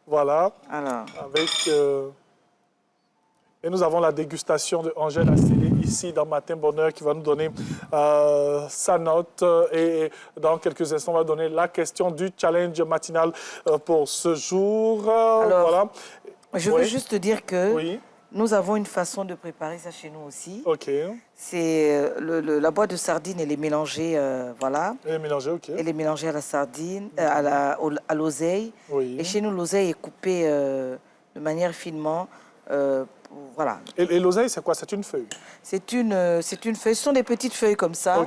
voilà. Alors. Avec... Et nous avons la dégustation de Angèle Asselé ici dans Matin Bonheur qui va nous donner sa note. Et dans quelques instants, on va donner la question du challenge matinal pour ce jour. Alors, voilà. Je veux juste te dire que nous avons une façon de préparer ça chez nous aussi. OK. C'est la boîte de sardines, elle est mélangée, voilà. Elle est mélangée, OK. Elle est mélangée à la sardine, à l'oseille. Oui. Et chez nous, l'oseille est coupée de manière finement. Voilà. Et l'oseille, c'est quoi? C'est une feuille? C'est une feuille. Ce sont des petites feuilles comme ça,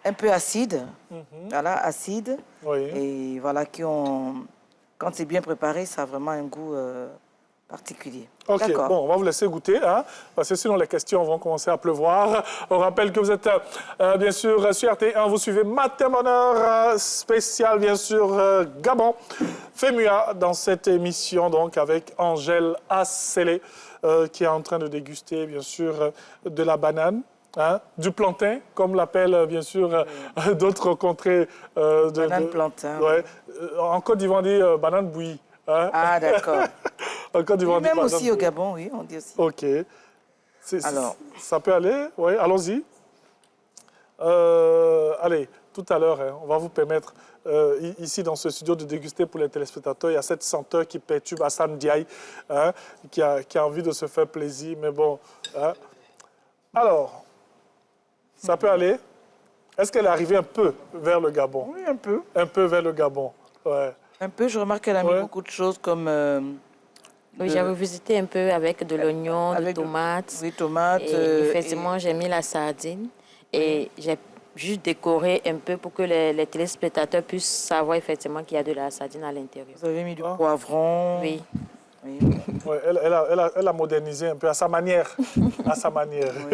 un peu acides. Voilà, acides. Oui. Et voilà, quand c'est bien préparé, ça a vraiment un goût particulier. OK, bon, on va vous laisser goûter, hein, parce que sinon les questions vont commencer à pleuvoir. On rappelle que vous êtes, bien sûr, sur RT1, vous suivez Matin Bonheur spécial, bien sûr, Gabon. FEMUA dans cette émission, donc, avec Angèle Asselé, qui est en train de déguster, bien sûr, de la banane. Hein, du plantain, comme l'appellent, bien sûr, d'autres contrées. Banane plantain. Ouais. En Côte d'Ivoire, on dit banane bouillie. Hein? Ah, d'accord. Même aussi au Gabon, oui, on dit aussi. OK. Alors. Ça peut aller? Oui, allons-y. Allez, tout à l'heure, hein, on va vous permettre, ici dans ce studio, de déguster pour les téléspectateurs. Il y a cette senteur qui perturbe Hassan Diaye, hein, qui a envie de se faire plaisir, mais bon. Hein. Alors, ça peut aller? Est-ce qu'elle est arrivée un peu vers le Gabon? Oui, un peu. Un peu vers le Gabon, ouais. Un peu, je remarque qu'elle a mis beaucoup de choses comme... oui, j'avais visité un peu avec de l'oignon, des tomates. Oui, tomates. Et effectivement, j'ai mis la sardine et j'ai juste décoré un peu pour que les téléspectateurs puissent savoir effectivement qu'il y a de la sardine à l'intérieur. Vous avez mis du poivron. Oui. Ouais, elle a modernisé un peu à sa manière,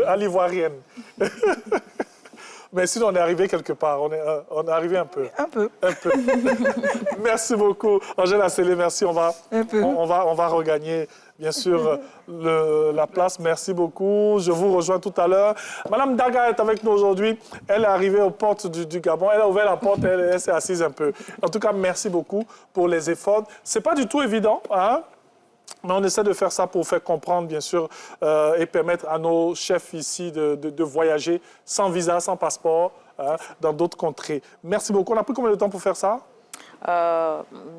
à l'ivoirienne. Mais sinon, on est arrivé quelque part. On est arrivé un peu. Un peu. Un peu. Merci beaucoup, Angèle Asselé. Merci. On va regagner, bien sûr, la place. Merci beaucoup. Je vous rejoins tout à l'heure. Madame Daga est avec nous aujourd'hui. Elle est arrivée aux portes du Gabon. Elle a ouvert la porte. Elle s'est assise un peu. En tout cas, merci beaucoup pour les efforts. C'est pas du tout évident, hein? Mais on essaie de faire ça pour faire comprendre, bien sûr, et permettre à nos chefs ici de voyager sans visa, sans passeport, hein, dans d'autres contrées. Merci beaucoup. On a pris combien de temps pour faire ça?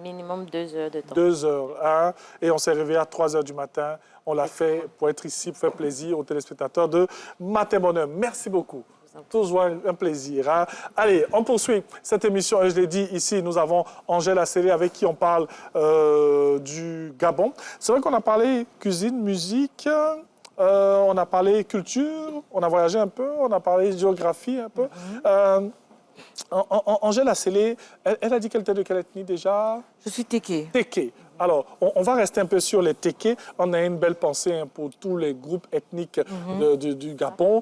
Minimum 2 heures de temps. 2 heures. Hein, et on s'est réveillé à 3 heures du matin. On l'a fait pour être ici, pour faire plaisir aux téléspectateurs de Matin Bonheur. Merci beaucoup. Toujours un plaisir. Hein. Allez, on poursuit cette émission. Et je l'ai dit, ici, nous avons Angèle Asselé avec qui on parle du Gabon. C'est vrai qu'on a parlé cuisine, musique, on a parlé culture, on a voyagé un peu, on a parlé géographie un peu. Angèle Asselé, elle a dit qu'elle était de quelle ethnie déjà? Je suis Téké. Téké. Alors, on va rester un peu sur les Téké. On a une belle pensée, hein, pour tous les groupes ethniques du Gabon.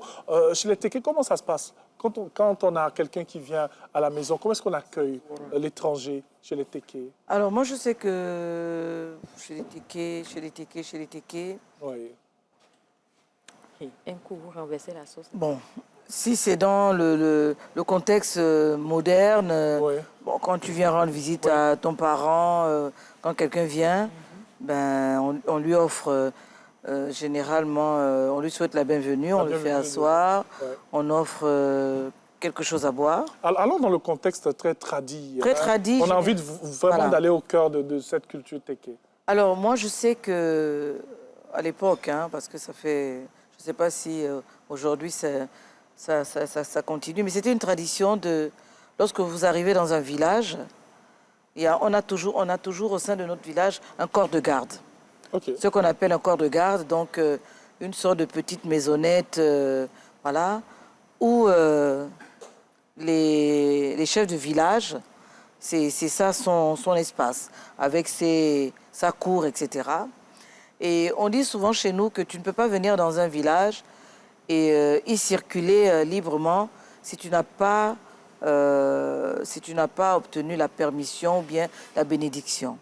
Chez les Téké, comment ça se passe? Quand on a quelqu'un qui vient à la maison, comment est-ce qu'on accueille l'étranger chez les Téké? Alors, moi, je sais que chez les Téké... Oui. Un coup, vous renversez la sauce. Bon, si c'est dans le contexte moderne, bon, quand tu viens rendre visite à ton parent, quand quelqu'un vient, ben, on lui offre généralement, on lui souhaite la bienvenue, on le fait asseoir, on offre quelque chose à boire. Allons dans le contexte très tradit. Très tradit. On a envie vraiment d'aller au cœur de cette culture Téké. Alors, moi, je sais que à l'époque, hein, parce que ça fait, je ne sais pas si aujourd'hui ça continue, mais c'était une tradition de, lorsque vous arrivez dans un village, on a toujours au sein de notre village un corps de garde. Ce qu'on appelle un corps de garde, donc une sorte de petite maisonnette, voilà, où les chefs de village, c'est ça son espace, avec sa cour, etc. Et on dit souvent chez nous que tu ne peux pas venir dans un village et y circuler librement si tu n'as pas obtenu la permission ou bien la bénédiction.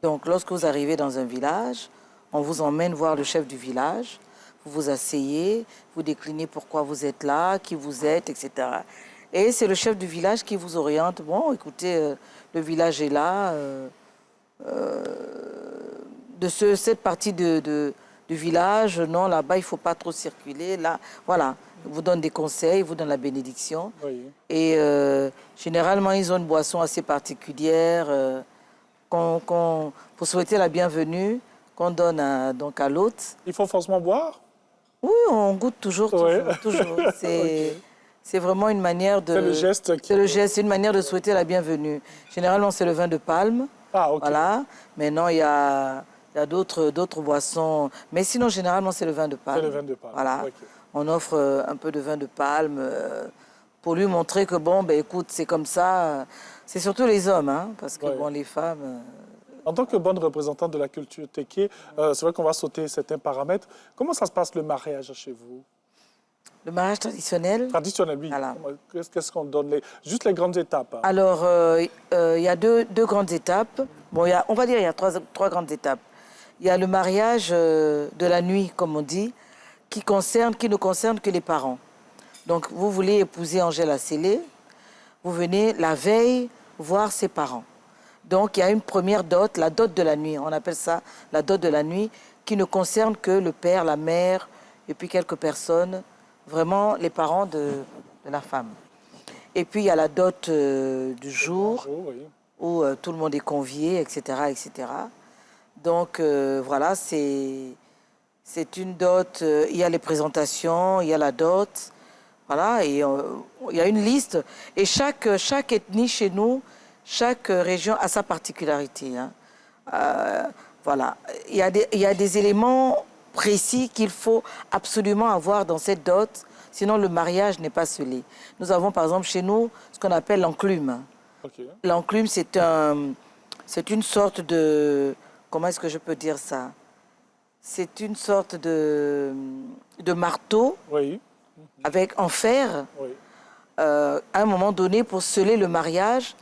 Donc, lorsque vous arrivez dans un village, on vous emmène voir le chef du village, vous vous asseyez, vous déclinez pourquoi vous êtes là, qui vous êtes, etc. Et c'est le chef du village qui vous oriente. Bon, écoutez, le village est là. Cette partie du village, non, là-bas, il ne faut pas trop circuler. Là, voilà, il vous donne des conseils, il vous donne la bénédiction. Oui. Et généralement, ils ont une boisson assez particulière pour souhaiter la bienvenue, qu'on donne donc à l'hôte. Il faut forcément boire? Oui, on goûte toujours. C'est vraiment une manière de... C'est le geste. C'est une manière de souhaiter la bienvenue. Généralement, c'est le vin de palme. Ah, ok. Voilà. Maintenant, il y a d'autres boissons. Mais sinon, généralement, c'est le vin de palme. C'est le vin de palme. Voilà. Okay. On offre un peu de vin de palme pour lui montrer que, bon, ben, écoute, c'est comme ça. C'est surtout les hommes, hein, parce que, bon, les femmes... En tant que bonne représentante de la culture téké, c'est vrai qu'on va sauter certains paramètres. Comment ça se passe le mariage chez vous? Le mariage traditionnel? Traditionnel, oui. Voilà. Qu'est-ce qu'on donne? Juste les grandes étapes. Hein. Alors, il y a deux grandes étapes. Bon, on va dire qu'il y a trois grandes étapes. Il y a le mariage de la nuit, comme on dit, qui ne concerne que les parents. Donc, vous voulez épouser Angèle Asselé, vous venez la veille voir ses parents. Donc, il y a une première dot, la dot de la nuit. On appelle ça la dot de la nuit, qui ne concerne que le père, la mère, et puis quelques personnes, vraiment les parents de la femme. Et puis, il y a la dot du jour, où tout le monde est convié, etc., etc. Donc, voilà, c'est une dot. Il y a les présentations, il y a la dot. Voilà, et il y a une liste. Et chaque ethnie chez nous, chaque région a sa particularité. Hein. Voilà. Il y a des éléments précis qu'il faut absolument avoir dans cette dot, sinon le mariage n'est pas scellé. Nous avons par exemple chez nous ce qu'on appelle l'enclume. Okay. L'enclume, c'est une sorte de... Comment est-ce que je peux dire ça? C'est une sorte de marteau en fer. Oui. À un moment donné, pour sceller le mariage,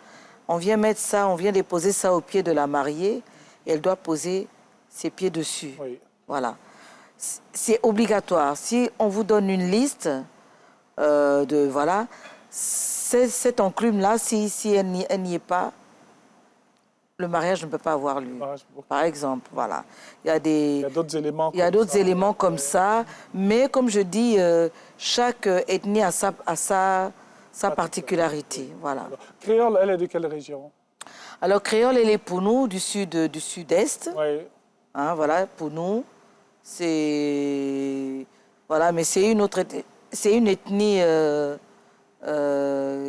on vient déposer ça au pied de la mariée et elle doit poser ses pieds dessus. Oui. Voilà. C'est obligatoire. Si on vous donne une liste cette enclume-là, si elle n'y est pas, le mariage ne peut pas avoir lieu. Par exemple, voilà. Il y a d'autres éléments comme ça. Mais comme je dis, chaque ethnie a sa particularité. Voilà. Créole, elle est de quelle région? Alors, Créole, elle est pour nous du sud-est. Oui. Hein, voilà, pour nous. Voilà, mais c'est une ethnie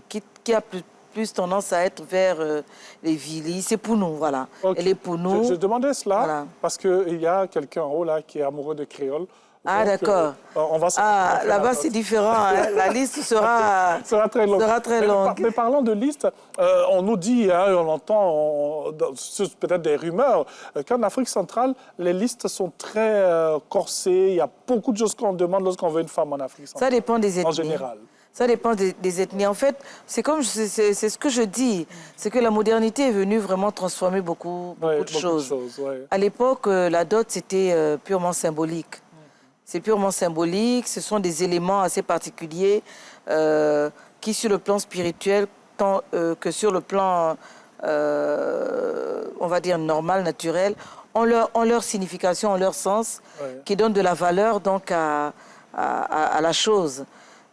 qui a plus tendance à être vers les villes. C'est pour nous, voilà. Okay. Elle est pour nous. Je demandais cela parce qu'il y a quelqu'un en haut là qui est amoureux de créole. Ah, d'accord. Là-bas, c'est différent. Hein. La liste sera très longue. Mais parlons de liste. On nous dit, hein, on entend peut-être des rumeurs, qu'en Afrique centrale, les listes sont très corsées. Il y a beaucoup de choses qu'on demande lorsqu'on veut une femme en Afrique centrale. Ça dépend des ethnies. En général. Ça dépend des ethnies. En fait, c'est ce que je dis. C'est que la modernité est venue vraiment transformer beaucoup de choses. À l'époque, la dot, c'était purement symbolique. C'est purement symbolique, ce sont des éléments assez particuliers qui, sur le plan spirituel, tant que sur le plan, on va dire, normal, naturel, ont leur signification, ont leur sens, qui donnent de la valeur donc à la chose.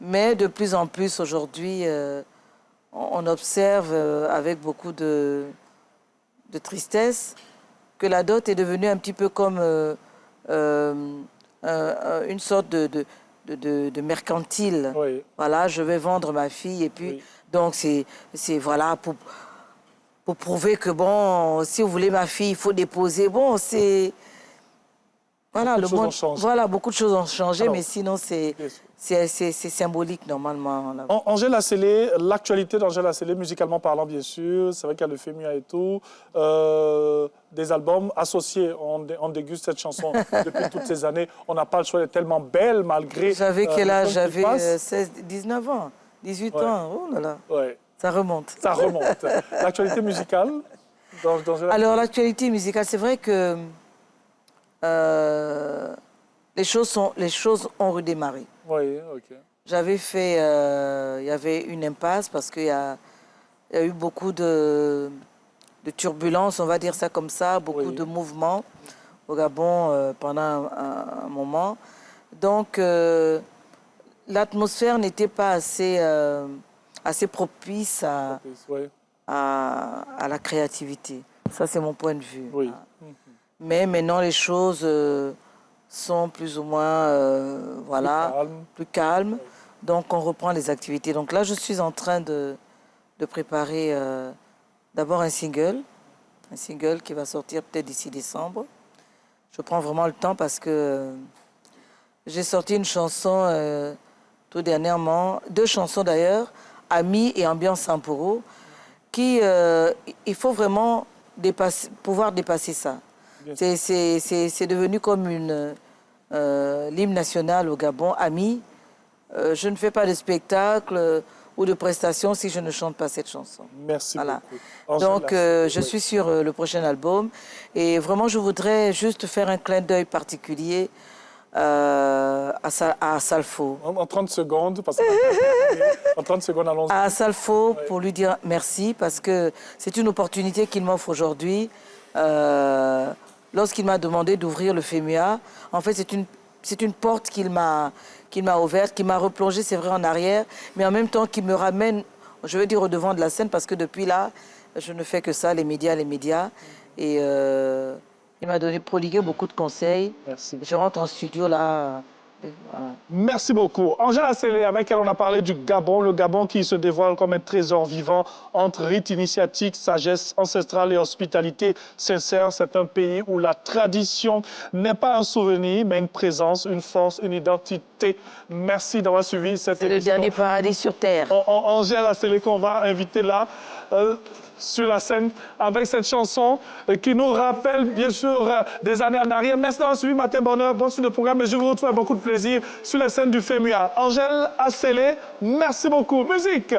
Mais de plus en plus, aujourd'hui, on observe avec beaucoup de tristesse que la dot est devenue un petit peu comme... une sorte de mercantile. Oui. Voilà, je vais vendre ma fille et puis donc c'est voilà pour prouver que bon, si vous voulez ma fille, il faut déposer. Bon, c'est voilà, le monde. Voilà, beaucoup de choses ont changé. Alors, mais sinon c'est c'est symbolique normalement. Angèle Asselé, l'actualité d'Angèle Asselé, musicalement parlant bien sûr, c'est vrai qu'il y a le FEMUA et tout, des albums associés, on déguste cette chanson depuis toutes ces années, on n'a pas le choix, elle est tellement belle malgré... J'avais quel âge? J'avais 19 ans, 18 ans, oh là là, ça remonte. Ça remonte. L'actualité musicale Alors l'actualité musicale, c'est vrai que les choses ont redémarré. Oui, ok. J'avais fait, il y avait une impasse parce qu'il y a eu beaucoup de turbulences, on va dire ça comme ça, beaucoup de mouvements au Gabon pendant un moment. Donc l'atmosphère n'était pas assez propice à la créativité. Ça, c'est mon point de vue. Oui. Mais maintenant, les choses sont plus ou moins plus calmes. Donc, on reprend les activités. Donc là, je suis en train de préparer d'abord un single qui va sortir peut-être d'ici décembre. Je prends vraiment le temps parce que j'ai sorti une chanson tout dernièrement, 2 chansons d'ailleurs, Amis et Ambiance Samporo, qui, il faut vraiment pouvoir dépasser ça. C'est devenu comme l'hymne national au Gabon, Amis. Je ne fais pas de spectacle ou de prestations si je ne chante pas cette chanson. Merci beaucoup. Donc, je suis sur le prochain album. Et vraiment, je voudrais juste faire un clin d'œil particulier à Salfo. En 30 secondes, parce que en 30 secondes, allons-y. À Salfo, pour lui dire merci, parce que c'est une opportunité qu'il m'offre aujourd'hui. Lorsqu'il m'a demandé d'ouvrir le FEMUA, en fait, c'est une porte qu'il m'a ouverte, qui m'a replongé, c'est vrai, en arrière, mais en même temps qui me ramène, je veux dire, au devant de la scène, parce que depuis là, je ne fais que ça, les médias. Et il m'a prodigué beaucoup de conseils. Merci. Je rentre en studio là. Voilà. Merci beaucoup. Angèle Asselé, avec elle, on a parlé du Gabon. Le Gabon qui se dévoile comme un trésor vivant entre rites initiatiques, sagesse ancestrale et hospitalité sincère. C'est un pays où la tradition n'est pas un souvenir, mais une présence, une force, une identité. Merci d'avoir suivi cette émission. C'est le dernier paradis sur Terre. Angèle Asselé qu'on va inviter là. Sur la scène avec cette chanson qui nous rappelle bien sûr des années en arrière. Merci d'avoir suivi Matin Bonheur, bon sur le programme et je vous retrouve avec beaucoup de plaisir sur la scène du FEMUA. Angèle Asselé, merci beaucoup. Musique!